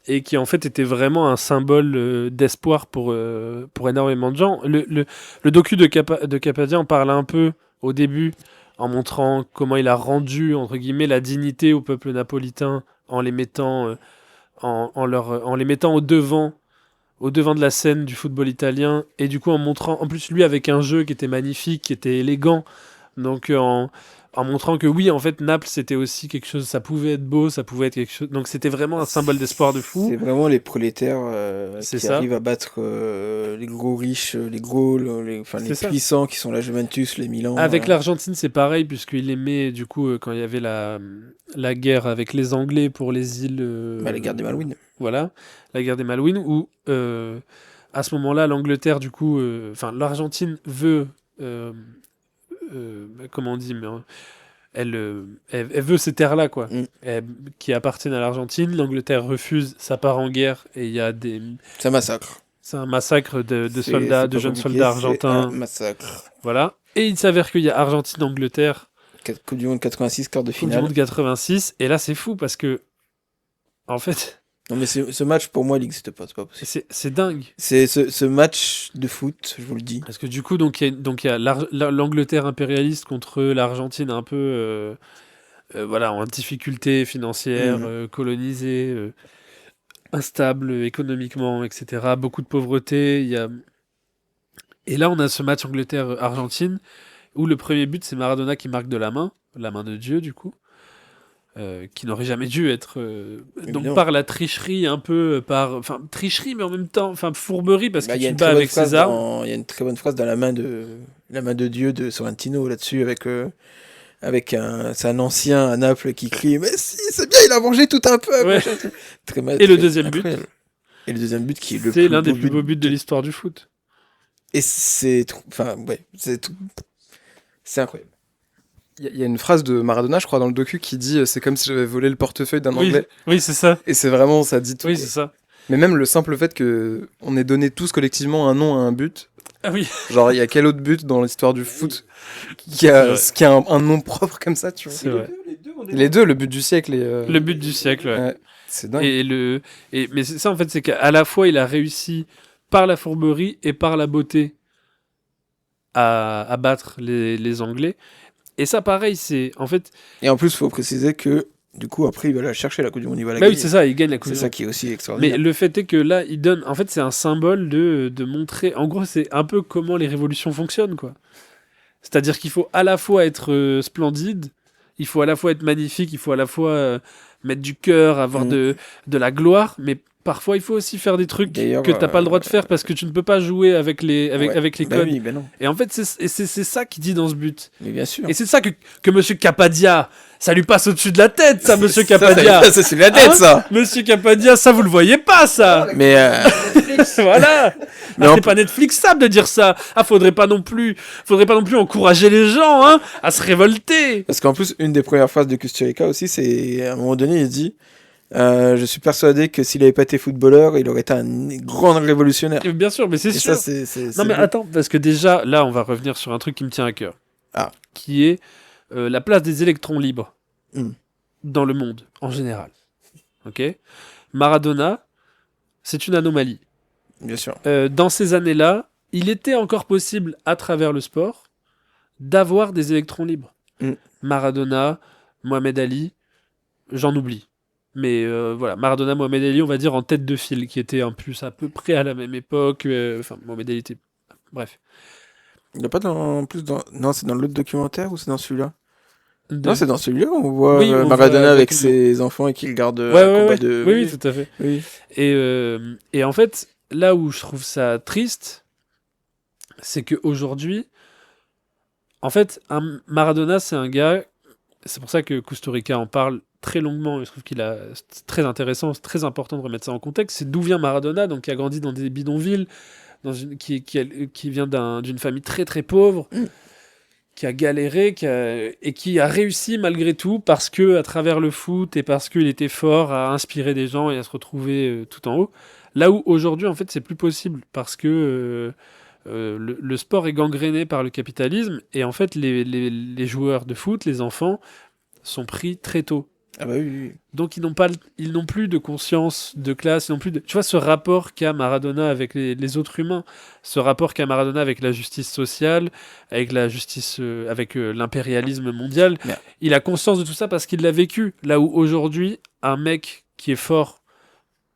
et qui, en fait, était vraiment un symbole d'espoir pour énormément de gens. Le docu de Capadia en parle un peu au début en montrant comment il a rendu, entre guillemets, la dignité au peuple napolitain en les mettant, en les mettant au devant de la scène du football italien, et du coup en montrant, en plus lui avec un jeu qui était magnifique, qui était élégant, donc en montrant que oui, en fait Naples c'était aussi quelque chose, ça pouvait être beau, ça pouvait être quelque chose, donc c'était vraiment un symbole d'espoir de fou. C'est vraiment les prolétaires C'est qui ça. arrivent à battre les gros riches, les gros, les C'est ça. puissants qui sont la Juventus, les Milan. Avec l'Argentine c'est pareil, puisqu'il aimait du coup quand il y avait la guerre avec les Anglais pour les îles... les guerres des Malouines. Voilà, la guerre des Malouines, où à ce moment-là, l'Angleterre, du coup, enfin, l'Argentine veut, comment on dit, mais elle veut ces terres-là, quoi, Mm. qui appartiennent à l'Argentine. L'Angleterre refuse, ça part en guerre, et il y a C'est un massacre. c'est un massacre de C'est- soldats, c'est de pas jeunes compliqué, soldats c'est argentins, un massacre. voilà. Et il s'avère qu'il y a Argentine-Angleterre, Coupe du Monde 86, quart de Coupe du finale. Monde 86, et là, c'est fou, parce que, en fait, Non, mais ce match, pour moi, il n'existe pas, c'est pas possible. c'est dingue. C'est ce match de foot, je vous le dis. Parce que du coup, donc il y a l'Angleterre impérialiste contre l'Argentine un peu voilà, en difficulté financière, Mhm. colonisée, instable économiquement, etc. Beaucoup de pauvreté. Et là, on a ce match Angleterre-Argentine où le premier but, c'est Maradona qui marque de la main de Dieu, du coup. Qui n'aurait jamais dû être donc Évidemment. par la tricherie un peu enfin tricherie mais en même temps enfin fourberie parce Bah, que il y a tu une te bats très bonne avec phrase ses armes. il y a une très bonne phrase dans la main de Dieu de Sorrentino là-dessus avec c'est un ancien à Naples qui crie mais si c'est bien il a vengé tout un peuple. Ouais. machin, tout. Et le deuxième but, incroyable. Et le deuxième but qui est le c'est l'un des beau plus beaux buts de l'histoire du foot. Et c'est enfin ouais c'est incroyable. Il y a une phrase de Maradona, je crois, dans le docu qui dit c'est comme si j'avais volé le portefeuille d'un Oui, Anglais. oui, c'est ça. Et c'est vraiment, ça dit tout. Oui, quoi. c'est ça. Mais même le simple fait que on ait donné tous collectivement un nom à un but. Ah oui. Genre, il y a quel autre but dans l'histoire du foot qui C'est a, vrai. qui a un nom propre comme ça, tu vois. C'est vrai. Les deux, le but du siècle et. Le but du siècle, ouais. Ouais, c'est dingue. Mais c'est ça, en fait, c'est qu'à la fois, il a réussi par la fourberie et par la beauté à battre les Anglais. Et ça, pareil, c'est... En fait... Et en plus, il faut préciser que du coup après il va la chercher la Coupe du Monde, il va la Bah oui, gagner. c'est ça, il gagne la Coupe C'est du ça Monde. qui est aussi Mais extraordinaire. le fait est que là, il donne... En fait, c'est un symbole de montrer... En gros, c'est un peu comment les révolutions fonctionnent, quoi. C'est-à-dire qu'il faut à la fois être splendide, il faut à la fois être magnifique, il faut à la fois mettre du cœur, avoir de la gloire, mais parfois il faut aussi faire des trucs D'ailleurs, que t'as pas le droit de faire parce que tu ne peux pas jouer avec les Bah codes. oui, ben non. Et en fait, c'est ça qu'il dit dans ce but. Mais bien sûr. Et c'est ça que Monsieur Capadia, ça lui passe au-dessus de la tête, ça, Monsieur Capadia. Ça, c'est la tête Hein ça. Monsieur Capadia, ça vous le voyez pas, ça. Mais Voilà. Mais Ah, en c'est pas Netflixable de dire ça. Ah, faudrait pas non plus encourager les gens, hein, à se révolter. parce qu'en plus, une des premières phrases de Kusturica aussi, c'est à un moment donné, il dit je suis persuadé que s'il avait pas été footballeur, il aurait été un grand révolutionnaire. Et bien sûr, mais c'est Et sûr. ça, c'est Non mais beau. attends, parce que déjà, là, on va revenir sur un truc qui me tient à cœur. Ah. Qui est la place des électrons libres Mm. dans le monde, en général. Ok. Maradona, c'est une anomalie. Bien sûr. Dans ces années-là, il était encore possible, à travers le sport, d'avoir des électrons libres. Mm. Maradona, Mohamed Ali, j'en oublie. Mais voilà, Maradona, Mohamed Ali, on va dire en tête de file, qui était un plus à peu près à la même époque. Enfin, Mohamed Ali était... Bref. Il n'y a pas dans. En plus dans. Non, c'est dans l'autre documentaire ou c'est dans celui-là Non, c'est dans celui-là où on voit Oui, on Maradona voit avec avec ses enfants et qu'il garde Ouais, un ouais, combat ouais. de... Oui, oui, tout à fait. Oui. Et en fait, là où je trouve ça triste, c'est qu'aujourd'hui, en fait, Maradona, c'est un gars, c'est pour ça que Kusturica en parle très longuement, et je trouve c'est très intéressant, c'est très important de remettre ça en contexte, c'est d'où vient Maradona, donc qui a grandi dans des bidonvilles, qui vient d'une famille très très pauvre, qui a galéré, et qui a réussi malgré tout, parce que à travers le foot, et parce qu'il était fort à inspirer des gens et à se retrouver tout en haut. Là où aujourd'hui, en fait, c'est plus possible, parce que le sport est gangréné par le capitalisme, et en fait, les joueurs de foot, les enfants, sont pris très tôt. Ah bah oui. Donc ils n'ont plus de conscience de classe, ils n'ont plus de, tu vois, ce rapport qu'a Maradona avec les autres humains, ce rapport qu'a Maradona avec la justice sociale, avec la justice, avec l'impérialisme mondial. Mais- Il a conscience de tout ça parce qu'il l'a vécu. Là où aujourd'hui, un mec qui est fort,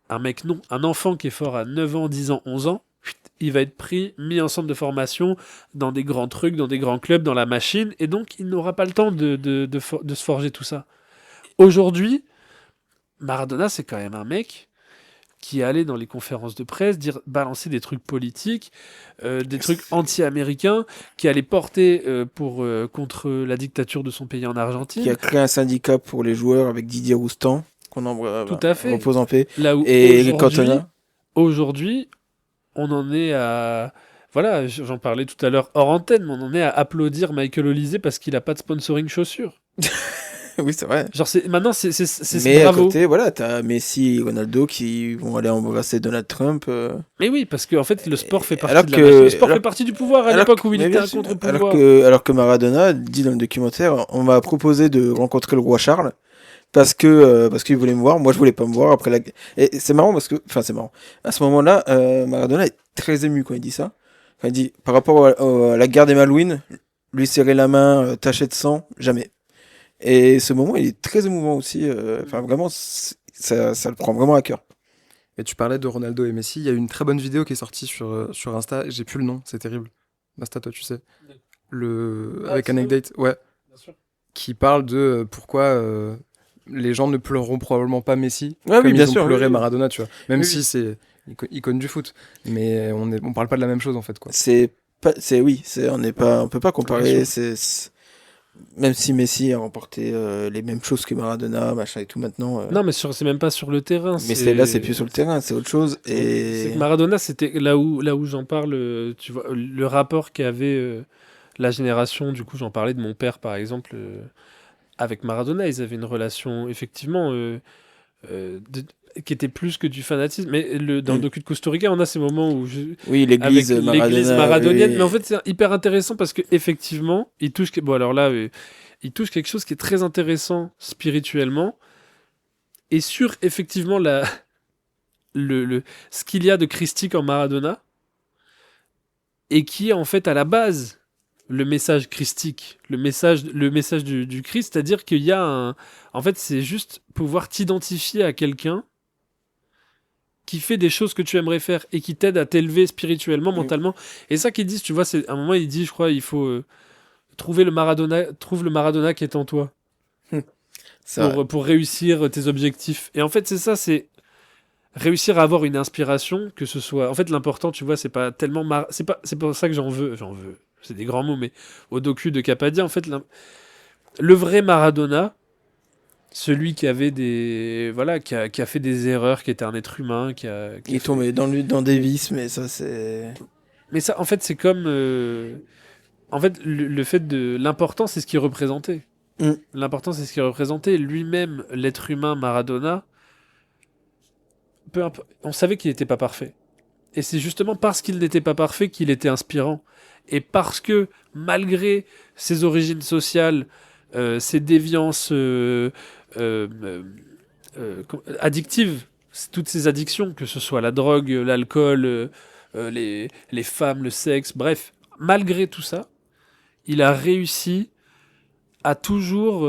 un enfant qui est fort à 9 ans, 10 ans, 11 ans, il va être pris, mis en centre de formation, dans des grands trucs, dans des grands clubs, dans la machine, et donc il n'aura pas le temps de se forger tout ça. Aujourd'hui, Maradona, c'est quand même un mec qui allait dans les conférences de presse balancer des trucs politiques, des trucs anti-américains, qui allait porter contre la dictature de son pays en Qui Argentine. a créé un syndicat pour les joueurs avec Didier Roustan, qu'on Tout à fait. repose en paix. Là où Et Eric Cantona. aujourd'hui, on en est à... Voilà, j'en parlais tout à l'heure hors antenne, mais on en est à applaudir Michael Olise parce qu'il n'a pas de sponsoring chaussures. Oui, c'est vrai. Genre, maintenant, c'est Mais à bravo. côté, voilà, t'as Messi et Ronaldo qui vont aller embrasser Donald Trump. Mais oui, parce qu'en fait, le sport fait alors partie de que- la machine. Le sport alors- fait partie du pouvoir à alors l'époque que- où il mais était bien un sûr, contre-pouvoir. alors que Maradona dit dans le documentaire, on m'a proposé de rencontrer le roi Charles parce qu'il voulait me voir. Moi, je voulais pas me voir après la. Et c'est marrant parce que, enfin, c'est marrant. À ce moment-là, Maradona est très ému quand il dit ça. Quand il dit par rapport à la guerre des Malouines, lui serrer la main, taché de sang, jamais. Et ce moment, il est très émouvant aussi. Enfin, vraiment, ça le prend vraiment à cœur. Et tu parlais de Ronaldo et Messi. Il y a une très bonne vidéo qui est sortie sur Insta. J'ai plus le nom, c'est terrible. Basta, toi, tu sais. Avec Anecdate, ouais. Qui parle de pourquoi les gens ne pleureront probablement pas Messi Ouais, comme oui, bien ils ont sûr, pleuré oui. Maradona, tu vois. Même Oui, si oui. c'est icône du foot. Mais on parle pas de la même chose, en fait, quoi. On peut pas comparer. Bien sûr. Même si Messi a remporté les mêmes choses que Maradona, machin et tout maintenant. Non, mais c'est même pas sur le terrain. Mais là, c'est plus sur le terrain, c'est autre chose. C'est Et que Maradona, c'était là où j'en parle, tu vois, le rapport qu'avait la génération, du coup, j'en parlais de mon père, par exemple, avec Maradona. Ils avaient une relation, effectivement, qui était plus que du fanatisme. Mais dans le docu de Costa Rica, on a ces moments où oui, l'église avec l'église Maradona, maradonienne. oui. Mais en fait, c'est hyper intéressant parce que effectivement, il touche. Bon, alors là, il touche quelque chose qui est très intéressant spirituellement et sur effectivement ce qu'il y a de christique en Maradona et qui est en fait à la base le message christique, le message du Christ, c'est-à-dire qu'il y a en fait, c'est juste pouvoir t'identifier à quelqu'un qui fait des choses que tu aimerais faire et qui t'aide à t'élever spirituellement, mentalement. Et ça qu'ils disent, tu vois, c'est à un moment il dit, je crois, il faut trouve le Maradona qui est en toi pour réussir tes objectifs. Et en fait, c'est ça, c'est réussir à avoir une inspiration, que ce soit. En fait, l'important, tu vois, c'est pas tellement c'est pour ça que j'en veux. C'est des grands mots, mais au docu de Capadia, en fait, le vrai Maradona. Celui qui avait qui a fait des erreurs, qui était un être humain, Il est tombé dans des vices, mais ça c'est. Mais ça, en fait, c'est comme, en fait, le fait de l'important, c'est ce qu'il représentait. L'important, c'est ce qu'il représentait. Lui-même, l'être humain Maradona, on savait qu'il n'était pas parfait. Et c'est justement parce qu'il n'était pas parfait qu'il était inspirant. Et parce que, malgré ses origines sociales, ses déviances addictives, toutes ces addictions, que ce soit la drogue, l'alcool, les femmes, le sexe, bref, malgré tout ça, il a réussi à toujours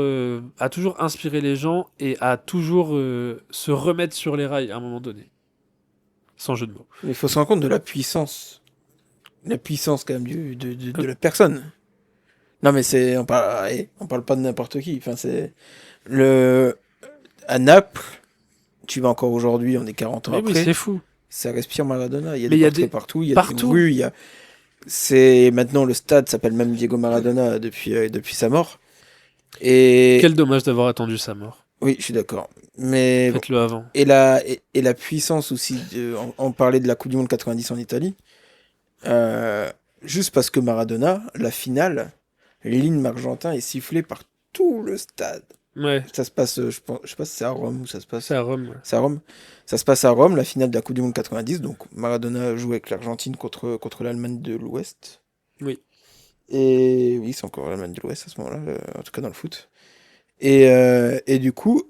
inspirer les gens et à toujours se remettre sur les rails à un moment donné. Sans jeu de mots. Il faut se rendre compte de la puissance. La puissance, quand même, de la personne. Non, mais on parle pas de n'importe qui. Enfin, c'est le à Naples, tu vas encore aujourd'hui, on est 40 ans Mais oui, après, c'est fou. ça respire Maradona. Il y a Mais des il y a portraits des- partout, il y a partout. des rues, c'est maintenant le stade s'appelle même Diego Maradona depuis sa mort. Et Quel dommage d'avoir attendu sa mort. oui, je suis d'accord. Mais bon. Faites-le avant. Et la puissance aussi, on parlait de la Coupe du Monde 90 en Italie, juste parce que Maradona, la finale, l'hymne argentin est sifflé par tout le stade. Ouais, Ça se passe, je sais pas si c'est à Rome ou ça se passe. c'est à Rome. Ouais. C'est à Rome. Ça se passe à Rome, la finale de la Coupe du Monde 90. Donc Maradona joue avec l'Argentine contre l'Allemagne de l'Ouest. Oui. Et oui, c'est encore l'Allemagne de l'Ouest à ce moment-là, en tout cas dans le foot. Et du coup,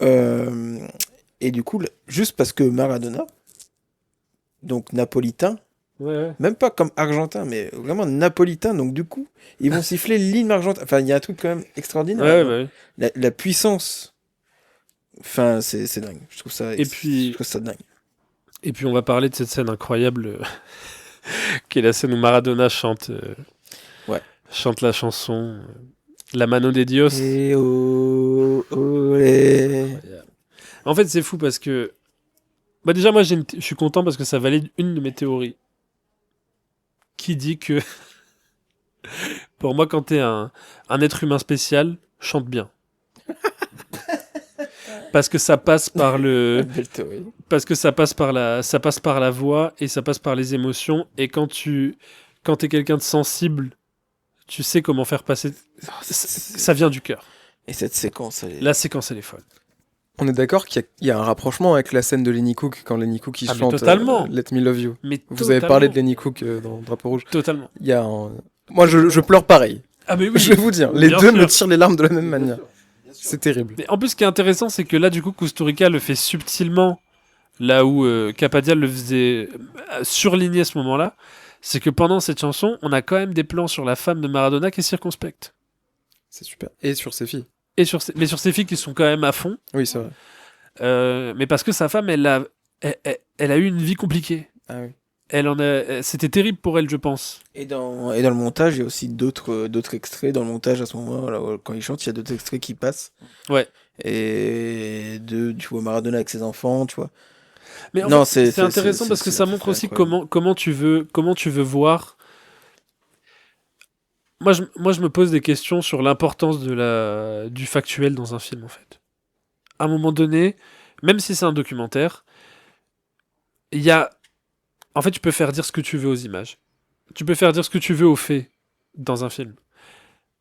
juste parce que Maradona, donc napolitain, Ouais. même pas comme argentin, mais vraiment napolitain, donc du coup, ils vont siffler l'hymne argentin. Enfin, il y a un truc quand même extraordinaire. Ouais, bah oui. La puissance, enfin, c'est dingue. Je trouve ça, Et puis- je trouve ça dingue. Et puis on va parler de cette scène incroyable qui est la scène où Maradona chante, Ouais. chante la chanson La Mano de Dios. Et oh, olé. En fait, c'est fou parce que. Bah, déjà, moi, je suis content parce que ça valide une de mes théories. Qui dit que. Pour moi, quand t'es un être humain spécial, chante bien. Parce que ça passe par le. Belle théorie. Parce que ça passe par la voix et ça passe par les émotions. Et quand t'es quelqu'un de sensible, tu sais comment faire passer. Ça vient du cœur. Et cette séquence, elle est... La séquence, elle est folle. On est d'accord qu'il y a un rapprochement avec la scène de Lenny Cook, quand Lenny Cook il Ah, mais chante totalement. Let Me Love You. Mais Vous avez parlé de Lenny Cook dans Drapeau Rouge. Totalement. Il y a Moi, je pleure pareil. Ah, mais oui. Je vais vous dire, les Bien deux sûr. me tirent les larmes de la même manière. C'est terrible. Mais en plus, ce qui est intéressant, c'est que là, du coup, Kusturica le fait subtilement, là où Capadia le faisait surligner à ce moment-là. C'est que pendant cette chanson, on a quand même des plans sur la femme de Maradona qui est circonspecte. C'est super. Et sur ses filles. Mais sur ses filles qui sont quand même à fond. Oui, c'est vrai. Mais parce que sa femme, elle a eu une vie compliquée. Ah oui. C'était terrible pour elle, je pense. Et dans le montage, il y a aussi d'autres extraits. Dans le montage, à ce moment-là, quand il chante, il y a d'autres extraits qui passent. Ouais. Et tu vois Maradona avec ses enfants, tu vois. Mais en Non, fait, c'est c'est- intéressant c'est- parce que c'est- ça montre c'est aussi incroyable. comment tu veux voir. Moi, je me pose des questions sur l'importance du factuel dans un film, en fait. À un moment donné, même si c'est un documentaire, il y a. En fait, tu peux faire dire ce que tu veux aux images. Tu peux faire dire ce que tu veux aux faits dans un film.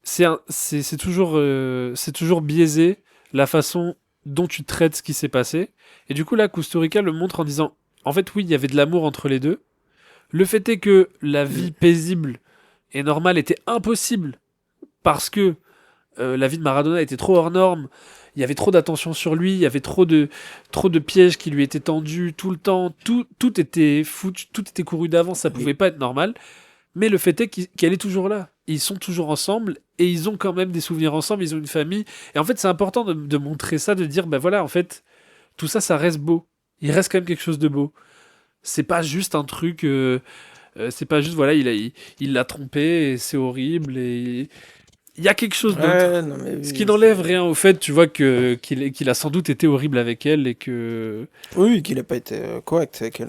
C'est toujours biaisé la façon dont tu traites ce qui s'est passé. Et du coup, là, Kusturica le montre en disant, en fait, oui, il y avait de l'amour entre les deux. Le fait est que la vie paisible et normale était impossible parce que la vie de Maradona était trop hors norme. Il y avait trop d'attention sur lui, il y avait trop de pièges qui lui étaient tendus tout le temps. Tout était foutu, tout était couru d'avance, ça pouvait pas être normal. Mais le fait est qu'elle est toujours là. Ils sont toujours ensemble et ils ont quand même des souvenirs ensemble, ils ont une famille. Et en fait, c'est important de montrer ça, de dire, ben voilà, en fait, tout ça, ça reste beau. Il reste quand même quelque chose de beau. C'est pas juste un truc. C'est pas juste, voilà, il l'a trompé et c'est horrible. Et il y a quelque chose d'autre. Ouais, non, mais Ce oui, qui n'enlève rien au fait, tu vois, qu'il a sans doute été horrible avec elle et que. Oui, qu'il a pas été correct avec elle,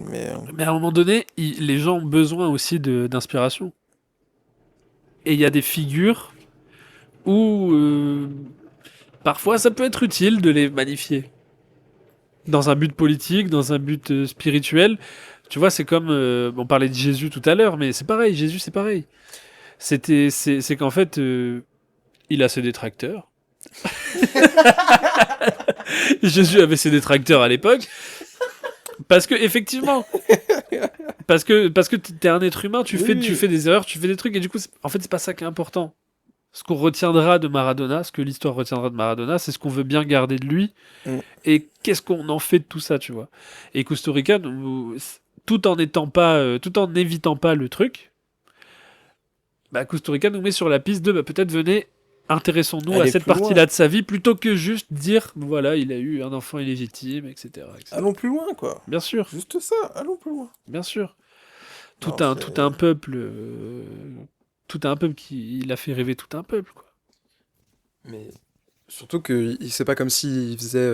Mais à un moment donné, les gens ont besoin aussi d'inspiration. Et il y a des figures où parfois ça peut être utile de les magnifier. Dans un but politique, dans un but spirituel. Tu vois, c'est comme. On parlait de Jésus tout à l'heure, mais c'est pareil, Jésus c'est pareil. C'est qu'en fait, il a ses détracteurs. Jésus avait ses détracteurs à l'époque. Parce que, effectivement. Parce que t'es un être humain, tu fais des erreurs, tu fais des trucs, et du coup, en fait, c'est pas ça qui est important. Ce qu'on retiendra de Maradona, ce que l'histoire retiendra de Maradona, c'est ce qu'on veut bien garder de lui, et qu'est-ce qu'on en fait de tout ça, tu vois. Et Kusturica, tout en n'évitant pas le truc, bah, Kusturica nous met sur la piste de peut-être venez, intéressons-nous à Aller cette plus loin. partie-là de sa vie, plutôt que juste dire, voilà, il a eu un enfant illégitime, etc. allons plus loin, quoi. Bien sûr. Juste ça, allons plus loin. Bien sûr. Non, Tout un peuple qui il a fait rêver tout un peuple, quoi. Mais surtout que c'est pas comme s'il faisait.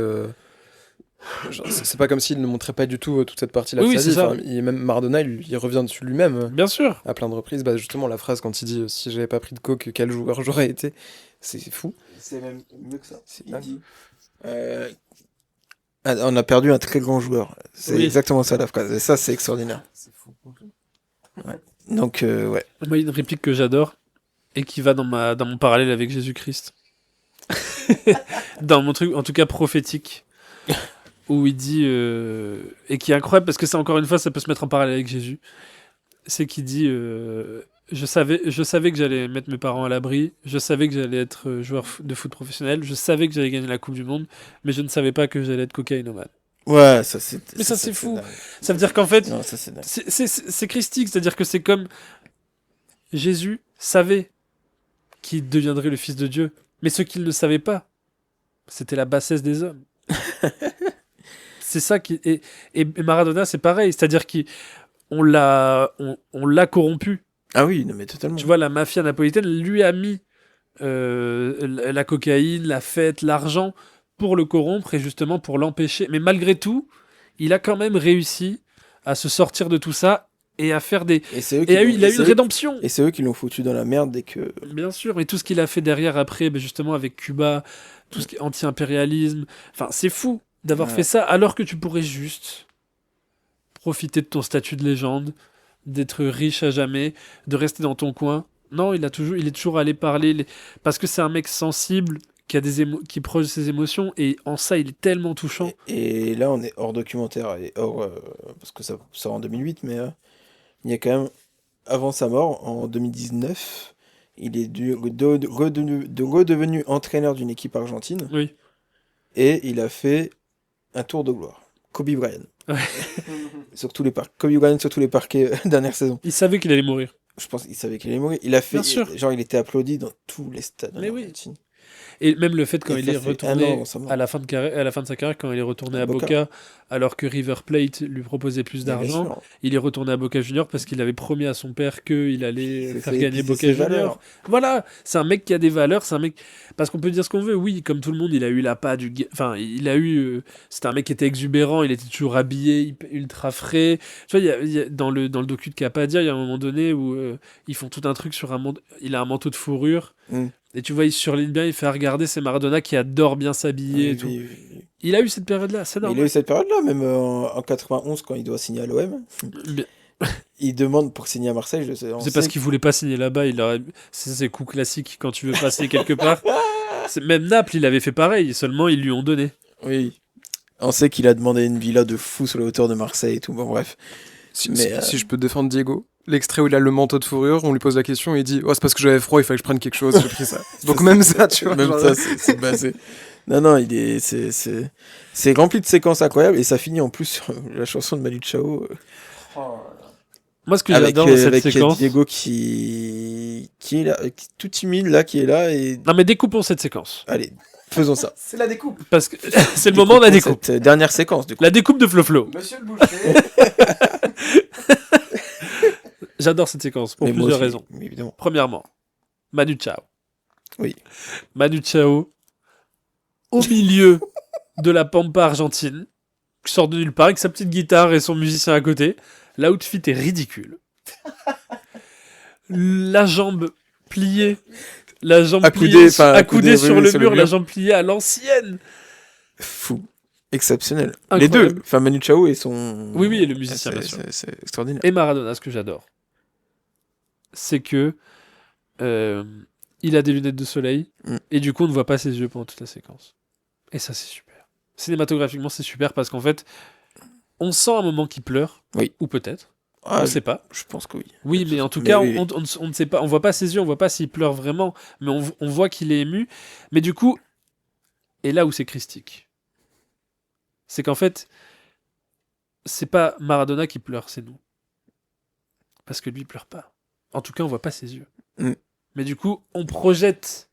Genre, c'est pas comme s'il ne montrait pas du tout toute cette partie-là de Oui, sa c'est vie. ça. Enfin, même Maradona, il revient dessus lui-même Bien sûr. à plein de reprises. Bah, justement, la phrase quand il dit si j'avais pas pris de coke, quel joueur j'aurais été, c'est fou. C'est même mieux que ça. C'est Il dingue. dit, on a perdu un très grand joueur. C'est Oui. exactement ça la phrase. Et ça, c'est extraordinaire. C'est fou. Donc, ouais. Moi, il y a une réplique que j'adore et qui va dans mon parallèle avec Jésus-Christ. Dans mon truc, en tout cas prophétique, où il dit, et qui est incroyable parce que c'est encore une fois, ça peut se mettre en parallèle avec Jésus. C'est qu'il dit je savais que j'allais mettre mes parents à l'abri, je savais que j'allais être joueur de foot professionnel, je savais que j'allais gagner la Coupe du Monde, mais je ne savais pas que j'allais être cocaïnomane. Ouais, ça c'est. Mais ça, c'est fou. dingue. Ça veut dire qu'en fait, Non, ça c'est dingue. c'est christique, c'est-à-dire que c'est comme Jésus savait qu'il deviendrait le Fils de Dieu, mais ce qu'il ne savait pas, c'était la bassesse des hommes. C'est ça qui et Maradona, c'est pareil, c'est-à-dire qu'on l'a corrompu. Ah oui, non, mais totalement. Tu vois, la mafia napolitaine lui a mis la cocaïne, la fête, l'argent pour le corrompre et justement pour l'empêcher. Mais malgré tout, il a quand même réussi à se sortir de tout ça et à faire des. Et c'est eux Et il a eu c'est une eux- rédemption. Et c'est eux qui l'ont foutu dans la merde dès que. Bien sûr, et tout ce qu'il a fait derrière après, ben justement avec Cuba, tout ce qui est anti-impérialisme. Enfin, c'est fou d'avoir Ouais. fait ça alors que tu pourrais juste profiter de ton statut de légende, d'être riche à jamais, de rester dans ton coin. Non, il est toujours allé parler parce que c'est un mec sensible qui a qui est proche de ses émotions et en ça il est tellement touchant. Et là, on est hors documentaire et hors. Parce que ça sort en 2008, mais il y a quand même. Avant sa mort, en 2019, il est redevenu entraîneur d'une équipe argentine Oui. et il a fait un tour de gloire. Kobe Bryant. Ouais. Kobe Bryant sur tous les parquets dernière saison. Il savait qu'il allait mourir. Je pense qu'il savait qu'il allait mourir. Il a fait. Bien sûr. Genre, il était applaudi dans tous les stades en Mais oui. Argentine. Et même le fait quand Et il ça est fait un an retourné avant sa mort. à la fin de sa carrière, quand il est retourné À à Boca. Boca, alors que River Plate lui proposait plus Bien d'argent, sûr. il est retourné à Boca Junior parce qu'il avait promis à son père qu'il allait faire gagner c'est Boca ses Junior. valeurs. Voilà, c'est un mec qui a des valeurs, c'est un mec parce qu'on peut dire ce qu'on veut. Oui, comme tout le monde, il a eu enfin, il a eu c'était un mec qui était exubérant, il était toujours habillé ultra frais. Tu vois, dans le docu de Capadia, il y a un moment donné où ils font tout un truc sur il a un manteau de fourrure. Mm. Et tu vois, il surligne bien, il fait regarder, c'est Maradona qui adore bien s'habiller et tout. Oui. Il a eu cette période-là, c'est Mais il a normal. eu cette période-là, même en 91, quand il doit signer à l'OM. Bien- Il demande pour signer à Marseille. C'est parce qu'il voulait pas signer là-bas. C'est coup classique quand tu veux passer quelque part. Même Naples, il avait fait pareil. Seulement, ils lui ont donné. Oui. On sait qu'il a demandé une villa de fou sur la hauteur de Marseille et tout. Bon, bref. Si je peux défendre Diego, l'extrait où il a le manteau de fourrure, on lui pose la question et il dit oh, c'est parce que j'avais froid, il fallait que je prenne quelque chose, j'ai pris ça. Donc même ça, tu vois. Même genre, ça, c'est basé. Non, c'est rempli de séquences incroyables et ça finit en plus sur la chanson de Manu Chao Moi, ce que j'adore dans cette avec séquence. Diego qui est là, tout timide là, qui est là et Non, mais découpons cette séquence. allez, faisons ça. C'est la découpe. Parce que c'est le moment de la Découpons découpe. cette dernière séquence du coup. La découpe de Flo-Flo. Monsieur le boucher. J'adore cette séquence pour Mais moi plusieurs aussi, raisons. évidemment. Premièrement, Manu Chao. Oui. Manu Chao, au milieu de la pampa argentine, qui sort de nulle part avec sa petite guitare et son musicien à côté. L'outfit est ridicule. La jambe pliée. La jambe Accoudée, pliée, accoudée sur le mur, la mur. jambe pliée à l'ancienne. Fou. Exceptionnel. Incroyable. Les deux. Enfin, Manu Chao et son. Oui, oui, et le musicien, C'est- bien sûr. C'est extraordinaire. Et Maradona, ce que j'adore, c'est que il a des lunettes de soleil Mm. et du coup on ne voit pas ses yeux pendant toute la séquence. Et ça c'est super. Cinématographiquement c'est super parce qu'en fait on sent un moment qu'il pleure. Oui. Ou peut-être. Ah, on ne sait pas. Je pense que oui. Oui, mais en tout Mais cas oui, oui. on ne sait pas. On voit pas ses yeux, on voit pas s'il pleure vraiment, mais on voit qu'il est ému. Mais du coup, et là où c'est christique, c'est qu'en fait c'est pas Maradona qui pleure, c'est nous. Parce que lui, il pleure pas. En tout cas, on voit pas ses yeux. Mm. Mais du coup, on projette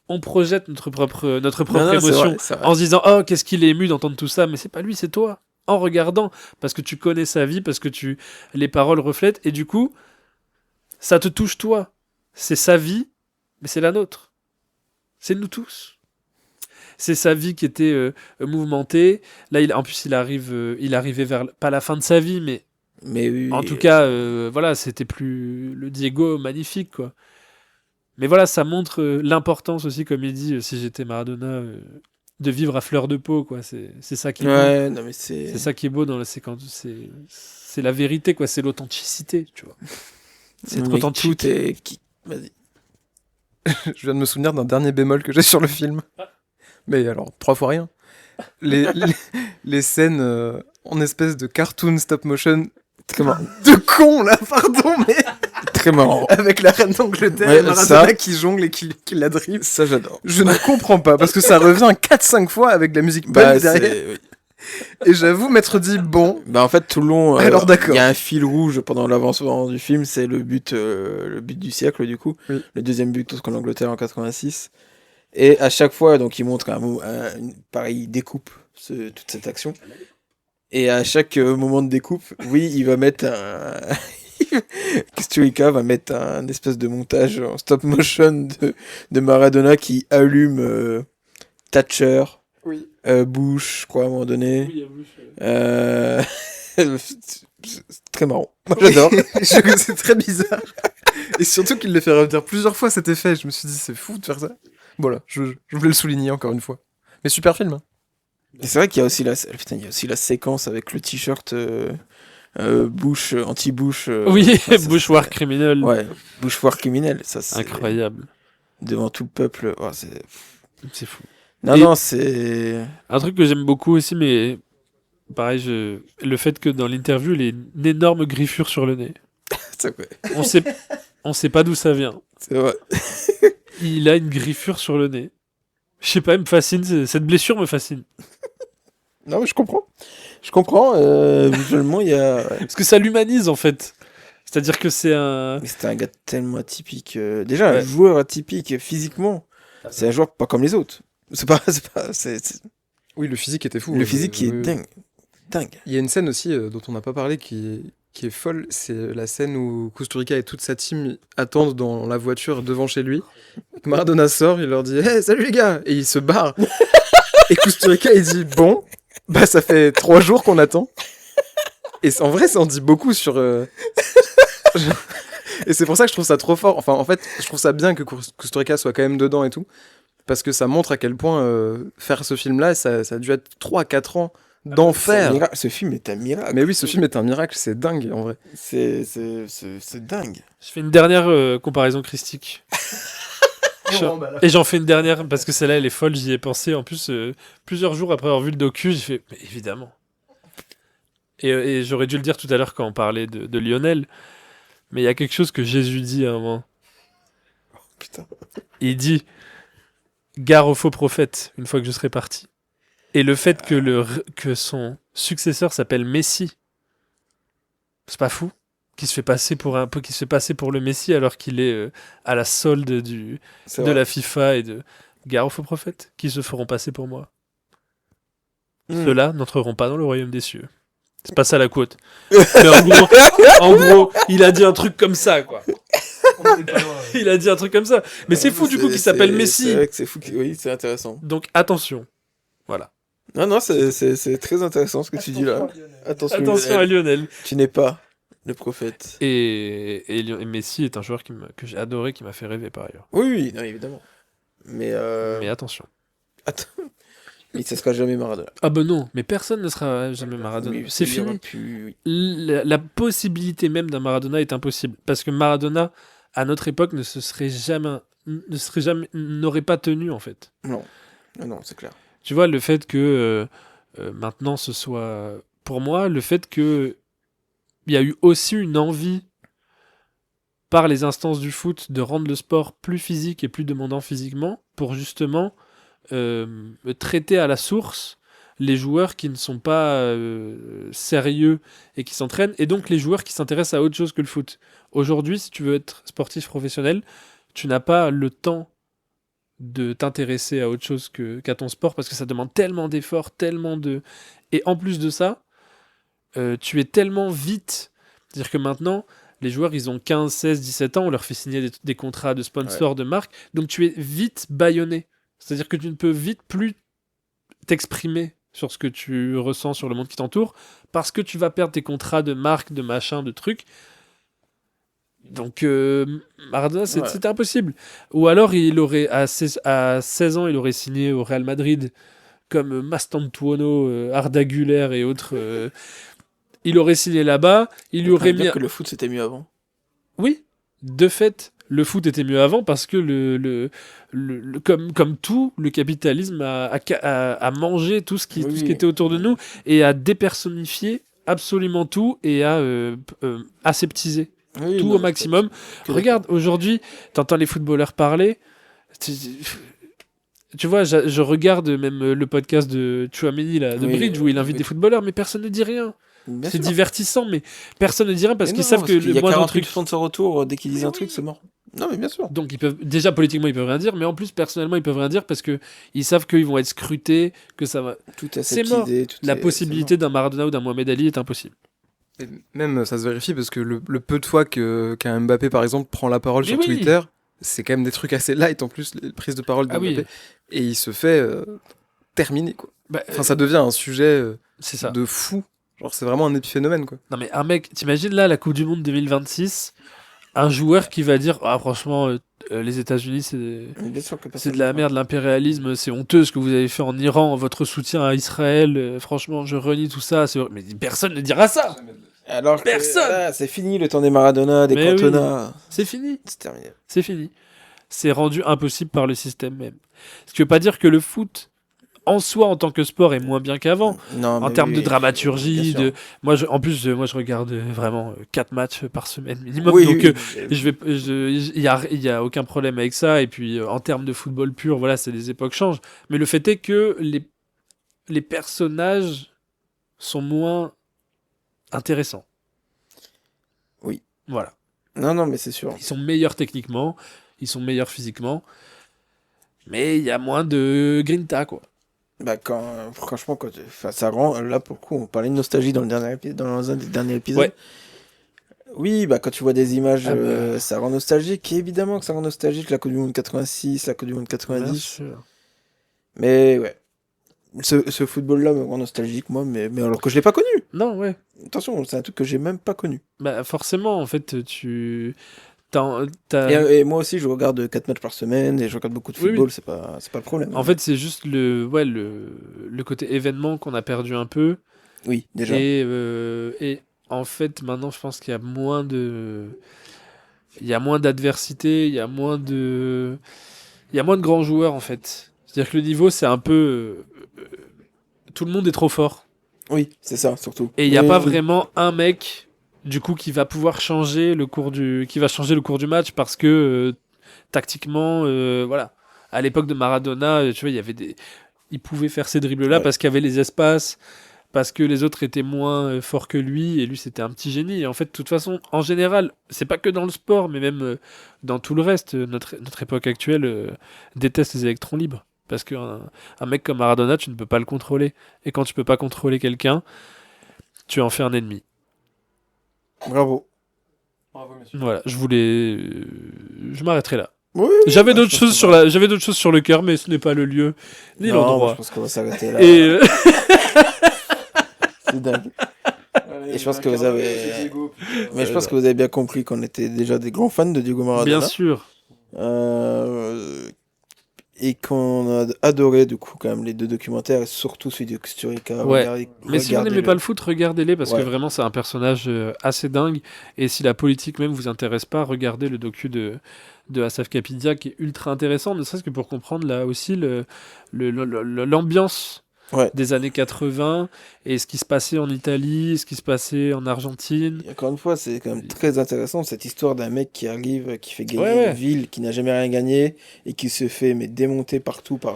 notre propre Non, non, c'est émotion vrai, c'est vrai. en se disant oh qu'est-ce qu'il est ému d'entendre tout ça, mais c'est pas lui, c'est toi. En regardant, parce que tu connais sa vie, parce que les paroles reflètent, et du coup, ça te touche toi. C'est sa vie, mais c'est la nôtre. C'est nous tous. C'est sa vie qui était mouvementée. Là, en plus, il arrivait vers pas la fin de sa vie, mais Mais en tout cas, voilà, c'était plus le Diego magnifique, quoi. Mais voilà, ça montre l'importance aussi, comme il dit, si j'étais Maradona, de vivre à fleur de peau, quoi. C'est ça qui est beau. ouais, non mais C'est ça qui est beau dans la séquence. C'est la vérité, quoi. C'est l'authenticité, tu vois. C'est être mais authentique. tout est vas-y. Je viens de me souvenir d'un dernier bémol que j'ai sur le film. Mais alors, 3 fois rien. Les scènes en espèce de cartoon stop motion Très marrant. de con, là, pardon, mais Très marrant. avec la reine d'Angleterre Ouais, et Maradona ça- qui jongle et qui la dribble. Ça j'adore. Je ne comprends pas, parce que ça revient 4-5 fois avec de la musique Bah, punk derrière. oui. Et j'avoue m'être dit, bon, Bah en fait tout le long, Alors, d'accord. il y a un fil rouge pendant l'avancement du film, c'est le but du siècle du coup, Oui. le deuxième but contre l'Angleterre en 86. Et à chaque fois, donc il montre pareil, il découpe toute cette action. Et à chaque moment de découpe, oui, il va mettre Kusturica va mettre un espèce de montage en stop motion de Maradona qui allume Thatcher, oui. Bush, quoi, à un moment donné. C'est très marrant. Moi, j'adore. C'est très bizarre. Et surtout qu'il le fait revenir plusieurs fois cet effet. Je me suis dit, c'est fou de faire ça. Voilà, je voulais le souligner encore une fois. Mais super film. Hein. Et c'est vrai qu'il y a aussi il y a aussi la séquence avec le t-shirt Bush, anti-Bush. Oui, enfin, ça, Bouchoir c'est- criminel. Ouais, Bush war criminel. Ça, c'est Incroyable. devant tout le peuple. Oh, C'est fou. non, Et- non, c'est. Un truc que j'aime beaucoup aussi, mais pareil, le fait que dans l'interview, il ait une énorme griffure sur le nez. C'est vrai. On sait pas d'où ça vient. C'est vrai. Il a une griffure sur le nez. Je sais pas, il me fascine. Cette blessure me fascine. Non, mais je comprends. Je comprends. Visuellement, il y a. Parce que ça l'humanise, en fait. C'est-à-dire que c'est un... Mais c'était un gars tellement atypique. Déjà, un Ouais. joueur atypique physiquement. C'est un joueur pas comme les autres. C'est Oui, le physique était fou. le physique qui est Oui. dingue. Dingue. Il y a une scène aussi dont on n'a pas parlé qui est folle. C'est la scène où Kusturica et toute sa team attendent dans la voiture devant chez lui. Maradona sort, il leur dit hey, salut les gars! Et il se barre. Et Kusturica il dit bon, bah ça fait 3 jours qu'on attend. Et en vrai, ça en dit beaucoup sur. Et c'est pour ça que je trouve ça trop fort. Enfin, en fait, je trouve ça bien que Kusturica soit quand même dedans et tout. Parce que ça montre à quel point faire ce film-là, ça a dû être 3-4 ans C'est un d'enfer. miracle. Ce film est un miracle. Mais oui, ce film est un miracle, c'est dingue en vrai. C'est dingue. Je fais une dernière comparaison christique. Et j'en fais une dernière, parce que celle-là, elle est folle, j'y ai pensé. En plus, plusieurs jours après avoir vu le docu, j'ai fait, mais évidemment. Et j'aurais dû le dire tout à l'heure quand on parlait de Lionel, mais il y a quelque chose que Jésus dit à un moment. Putain. Il dit, gare aux faux prophètes, une fois que je serai parti. Et le fait que son successeur s'appelle Messie, c'est pas fou? Qui se fait passer pour le Messie alors qu'il est à la solde C'est de vrai. la FIFA et de gare aux faux prophètes qui se feront passer pour moi. Mm. Ceux-là n'entreront pas dans le royaume des cieux. C'est pas ça la quote. Mais en gros, il a dit un truc comme ça, quoi. Il a dit un truc comme ça. Mais c'est fou du coup qu'il s'appelle Messi. C'est vrai que c'est fou. Oui, c'est intéressant. Donc attention. Voilà. Non, non, c'est très intéressant ce que tu dis là. Attention, Attention à Lionel. tu n'es pas le prophète. Et Messi est un joueur que j'ai adoré, qui m'a fait rêver par ailleurs. Oui, oui, non, évidemment. Mais Mais attention. attends. Mais ça sera jamais Maradona. Ah ben non, mais personne ne sera jamais Maradona. Oui, C'est il y aura fini. plus- oui. La possibilité même d'un Maradona est impossible. Parce que Maradona, à notre époque, n'aurait pas tenu, en fait. Non, non, non, c'est clair. Tu vois, le fait que maintenant ce soit... Pour moi, le fait que il y a eu aussi une envie par les instances du foot de rendre le sport plus physique et plus demandant physiquement pour justement traiter à la source les joueurs qui ne sont pas sérieux et qui s'entraînent, et donc les joueurs qui s'intéressent à autre chose que le foot. Aujourd'hui, si tu veux être sportif professionnel, tu n'as pas le temps de t'intéresser à autre chose qu'à ton sport, parce que ça demande tellement d'efforts, tellement de... Et en plus de ça, tu es tellement vite... C'est-à-dire que maintenant, Les joueurs, ils ont 15, 16, 17 ans, on leur fait signer des contrats de sponsors, de marques, donc tu es vite bâillonné. C'est-à-dire que tu ne peux vite plus t'exprimer sur ce que tu ressens sur le monde qui t'entoure, parce que tu vas perdre tes contrats de marques, de machin, de trucs. Donc Maradona, c'était impossible. Ou alors, il aurait à 16 ans, il aurait signé au Real Madrid, comme Mastantuono, Arda Güler et autres. Il aurait signé là-bas, il lui aurait mis... que le foot, c'était mieux avant. Oui, de fait, le foot était mieux avant parce que comme tout, le capitalisme a mangé tout ce qui était autour de nous et a dépersonnifié absolument tout et a aseptisé tout au maximum. Regarde, aujourd'hui, t'entends les footballeurs parler. Tu vois, je regarde même le podcast de Tchouaméni, de Bridge, où il invite des footballeurs, mais personne ne dit rien. C'est divertissant, mais personne ne dit rien parce qu'ils savent que le moindre truc sponsor autour, dès qu'ils disent un truc, c'est mort. Non, mais bien sûr. Donc, déjà, politiquement, ils peuvent rien dire, mais en plus, personnellement, ils peuvent rien dire parce qu'ils savent qu'ils vont être scrutés, que ça va. C'est mort. La possibilité d'un Maradona ou d'un Mohamed Ali est impossible. Et même, ça se vérifie parce que le peu de fois qu'un Mbappé, par exemple, prend la parole sur Twitter, c'est quand même des trucs assez light en plus, les prises de parole de Mbappé. Et il se fait terminer, quoi. Enfin, ça devient un sujet de fou. Genre, c'est vraiment un épiphénomène, quoi. Non, mais un mec, t'imagines là, la Coupe du Monde 2026, un joueur qui va dire franchement, les États-Unis, c'est de la merde, l'impérialisme, c'est honteux ce que vous avez fait en Iran, votre soutien à Israël, franchement, je renie tout ça. Mais personne ne dira ça. Alors personne. C'est fini le temps des Maradona, des Cantona. Oui. C'est fini. C'est terminé. C'est fini. C'est rendu impossible par le système même. Ce qui veut pas dire que le foot en soi, en tant que sport, est moins bien qu'avant. En termes de dramaturgie, moi, je regarde vraiment 4 matchs par semaine minimum. Donc, il y a aucun problème avec ça. Et puis, en termes de football pur, voilà, les époques changent. Mais le fait est que les personnages sont moins intéressants. Oui. Voilà. Non, mais c'est sûr. Ils sont meilleurs techniquement, ils sont meilleurs physiquement, mais il y a moins de grinta, quoi. Franchement, ça rend, là pour le coup, on parlait de nostalgie dans un des derniers épisodes. Ouais. Oui, quand tu vois des images, ça rend nostalgique. Et évidemment que ça rend nostalgique, la Coupe du Monde 86, la Coupe du Monde 90. Bien sûr. Mais ouais, ce football-là me rend nostalgique, moi, mais alors que je l'ai pas connu. Non, ouais. Attention, c'est un truc que j'ai même pas connu. Forcément, en fait, Et moi aussi, je regarde 4 matchs par semaine et je regarde beaucoup de football, c'est pas le problème. En fait, c'est juste le côté événement qu'on a perdu un peu. Oui, déjà. Et en fait, maintenant, je pense qu'il y a moins d'adversité, il y a moins de grands joueurs, en fait. C'est-à-dire que le niveau, c'est un peu... tout le monde est trop fort. Oui, c'est ça, surtout. Et il n'y a pas vraiment un mec... du coup qui va pouvoir changer le cours du match parce que tactiquement voilà, à l'époque de Maradona, tu vois, il pouvait faire ces dribbles là parce qu'il y avait les espaces, parce que les autres étaient moins forts que lui et lui c'était un petit génie. Et en fait, de toute façon, en général, c'est pas que dans le sport mais même dans tout le reste, notre époque actuelle déteste les électrons libres parce qu'un mec comme Maradona, tu ne peux pas le contrôler, et quand tu peux pas contrôler quelqu'un, tu en fais un ennemi. Bravo, monsieur. Voilà, je m'arrêterai là. Oui, j'avais d'autres choses sur le cœur, mais ce n'est pas le lieu ni l'endroit. Je pense qu'on va s'arrêter là. Et c'est dingue. Et je pense que vous avez, je pense que vous avez bien compris qu'on était déjà des grands fans de Diego Maradona. Bien sûr. Et qu'on a adoré du coup quand même les 2 documentaires, et surtout celui de Kusturica. Ouais. Mais si vous n'aimez pas le foot, regardez-les parce que vraiment c'est un personnage assez dingue. Et si la politique même vous intéresse pas, regardez le docu de Asaf Kapidia qui est ultra intéressant, ne serait-ce que pour comprendre là aussi l'ambiance des années 80 et ce qui se passait en Italie, ce qui se passait en Argentine. Et encore une fois, c'est quand même très intéressant cette histoire d'un mec qui arrive, qui fait gagner une ville qui n'a jamais rien gagné et qui se fait démonter partout par...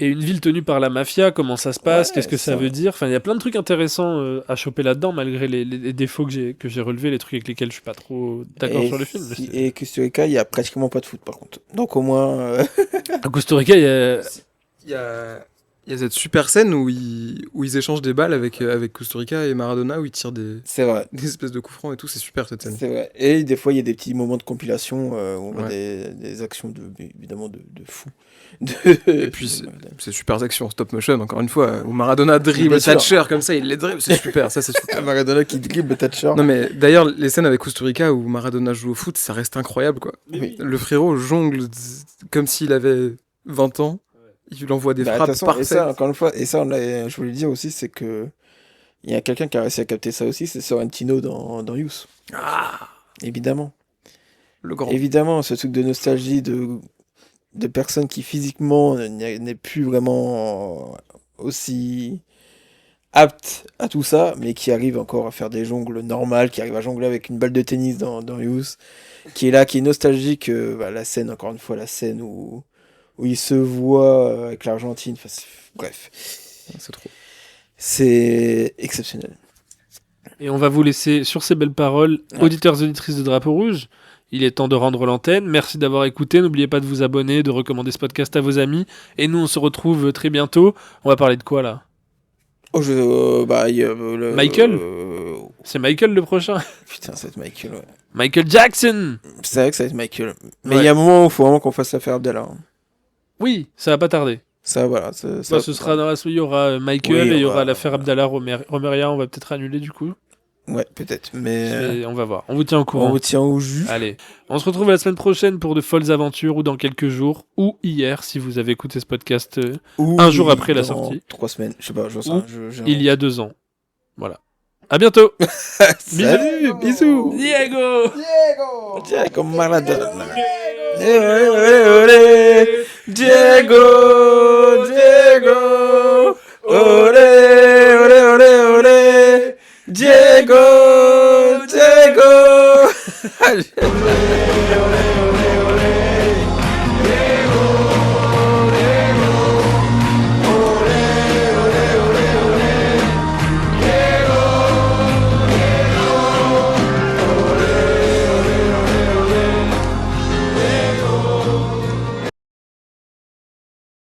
Et une ville tenue par la mafia, comment ça se passe, qu'est-ce que ça veut dire. Enfin, il y a plein de trucs intéressants à choper là-dedans, malgré les défauts que j'ai relevés, les trucs avec lesquels je suis pas trop d'accord sur le film. Et Costa Rica, il y a pratiquement pas de foot par contre. Donc au moins... À Costa Rica, il y a... Il y a cette super scène où ils échangent des balles avec Kusturica et Maradona, où ils tirent C'est vrai. des espèces de coups francs et tout, c'est super cette scène. C'est vrai. Et des fois, il y a des petits moments de compilation où on voit Ouais. des actions évidemment de fou. Et puis c'est super action en stop motion, encore une fois, où Maradona dribble Bien sûr. Thatcher comme ça, il les dribble, c'est super, ça c'est super. Maradona qui dribble Thatcher. Non mais d'ailleurs, les scènes avec Kusturica où Maradona joue au foot, ça reste incroyable quoi. Oui. Le frérot jongle comme s'il avait 20 ans, il lui envoie des Bah, de frappes toute façon, parfaites. et ça, encore une fois, je voulais dire aussi, c'est que il y a quelqu'un qui a réussi à capter ça aussi, c'est Sorrentino dans Youth. Ah, Évidemment. le grand. Évidemment, ce truc de nostalgie de personnes qui physiquement n'est plus vraiment aussi apte à tout ça, mais qui arrive encore à faire des jongles normales, qui arrive à jongler avec une balle de tennis dans Youth, qui est là, qui est nostalgique. La scène, encore une fois, la scène où il se voit avec l'Argentine. Enfin, bref, C'est trop. c'est exceptionnel. Et on va vous laisser sur ces belles paroles, Ouais. auditeurs et auditrices de Drapeau Rouge. Il est temps de rendre l'antenne. Merci d'avoir écouté. N'oubliez pas de vous abonner, de recommander ce podcast à vos amis. Et nous, on se retrouve très bientôt. On va parler de quoi là? Oh, il y a, Michael C'est Michael le prochain. Putain, ça va être Michael, ouais. Michael Jackson. C'est vrai que ça va être Michael. Mais il Ouais. y a un moment où il faut vraiment qu'on fasse l'affaire Abdallah. Hein. Oui, ça va pas tarder. Ça, voilà. Bah, ce sera dans la il y aura Michael Oui, et il y on aura va- l'affaire Abdallah Romeria. On va peut-être annuler du coup. Ouais, peut-être. Mais On va voir. On vous tient au on courant. vous tient au jus. Allez, on se retrouve la semaine prochaine pour de folles aventures ou dans quelques jours ou hier si vous avez écouté ce podcast Ou un jour après la dans sortie. 3 semaines. Je sais pas, je sais Ou pas. il y a 2 ans. Voilà. À bientôt. Salut, bisous. Diego. Diego Maradona. Diego, Diego.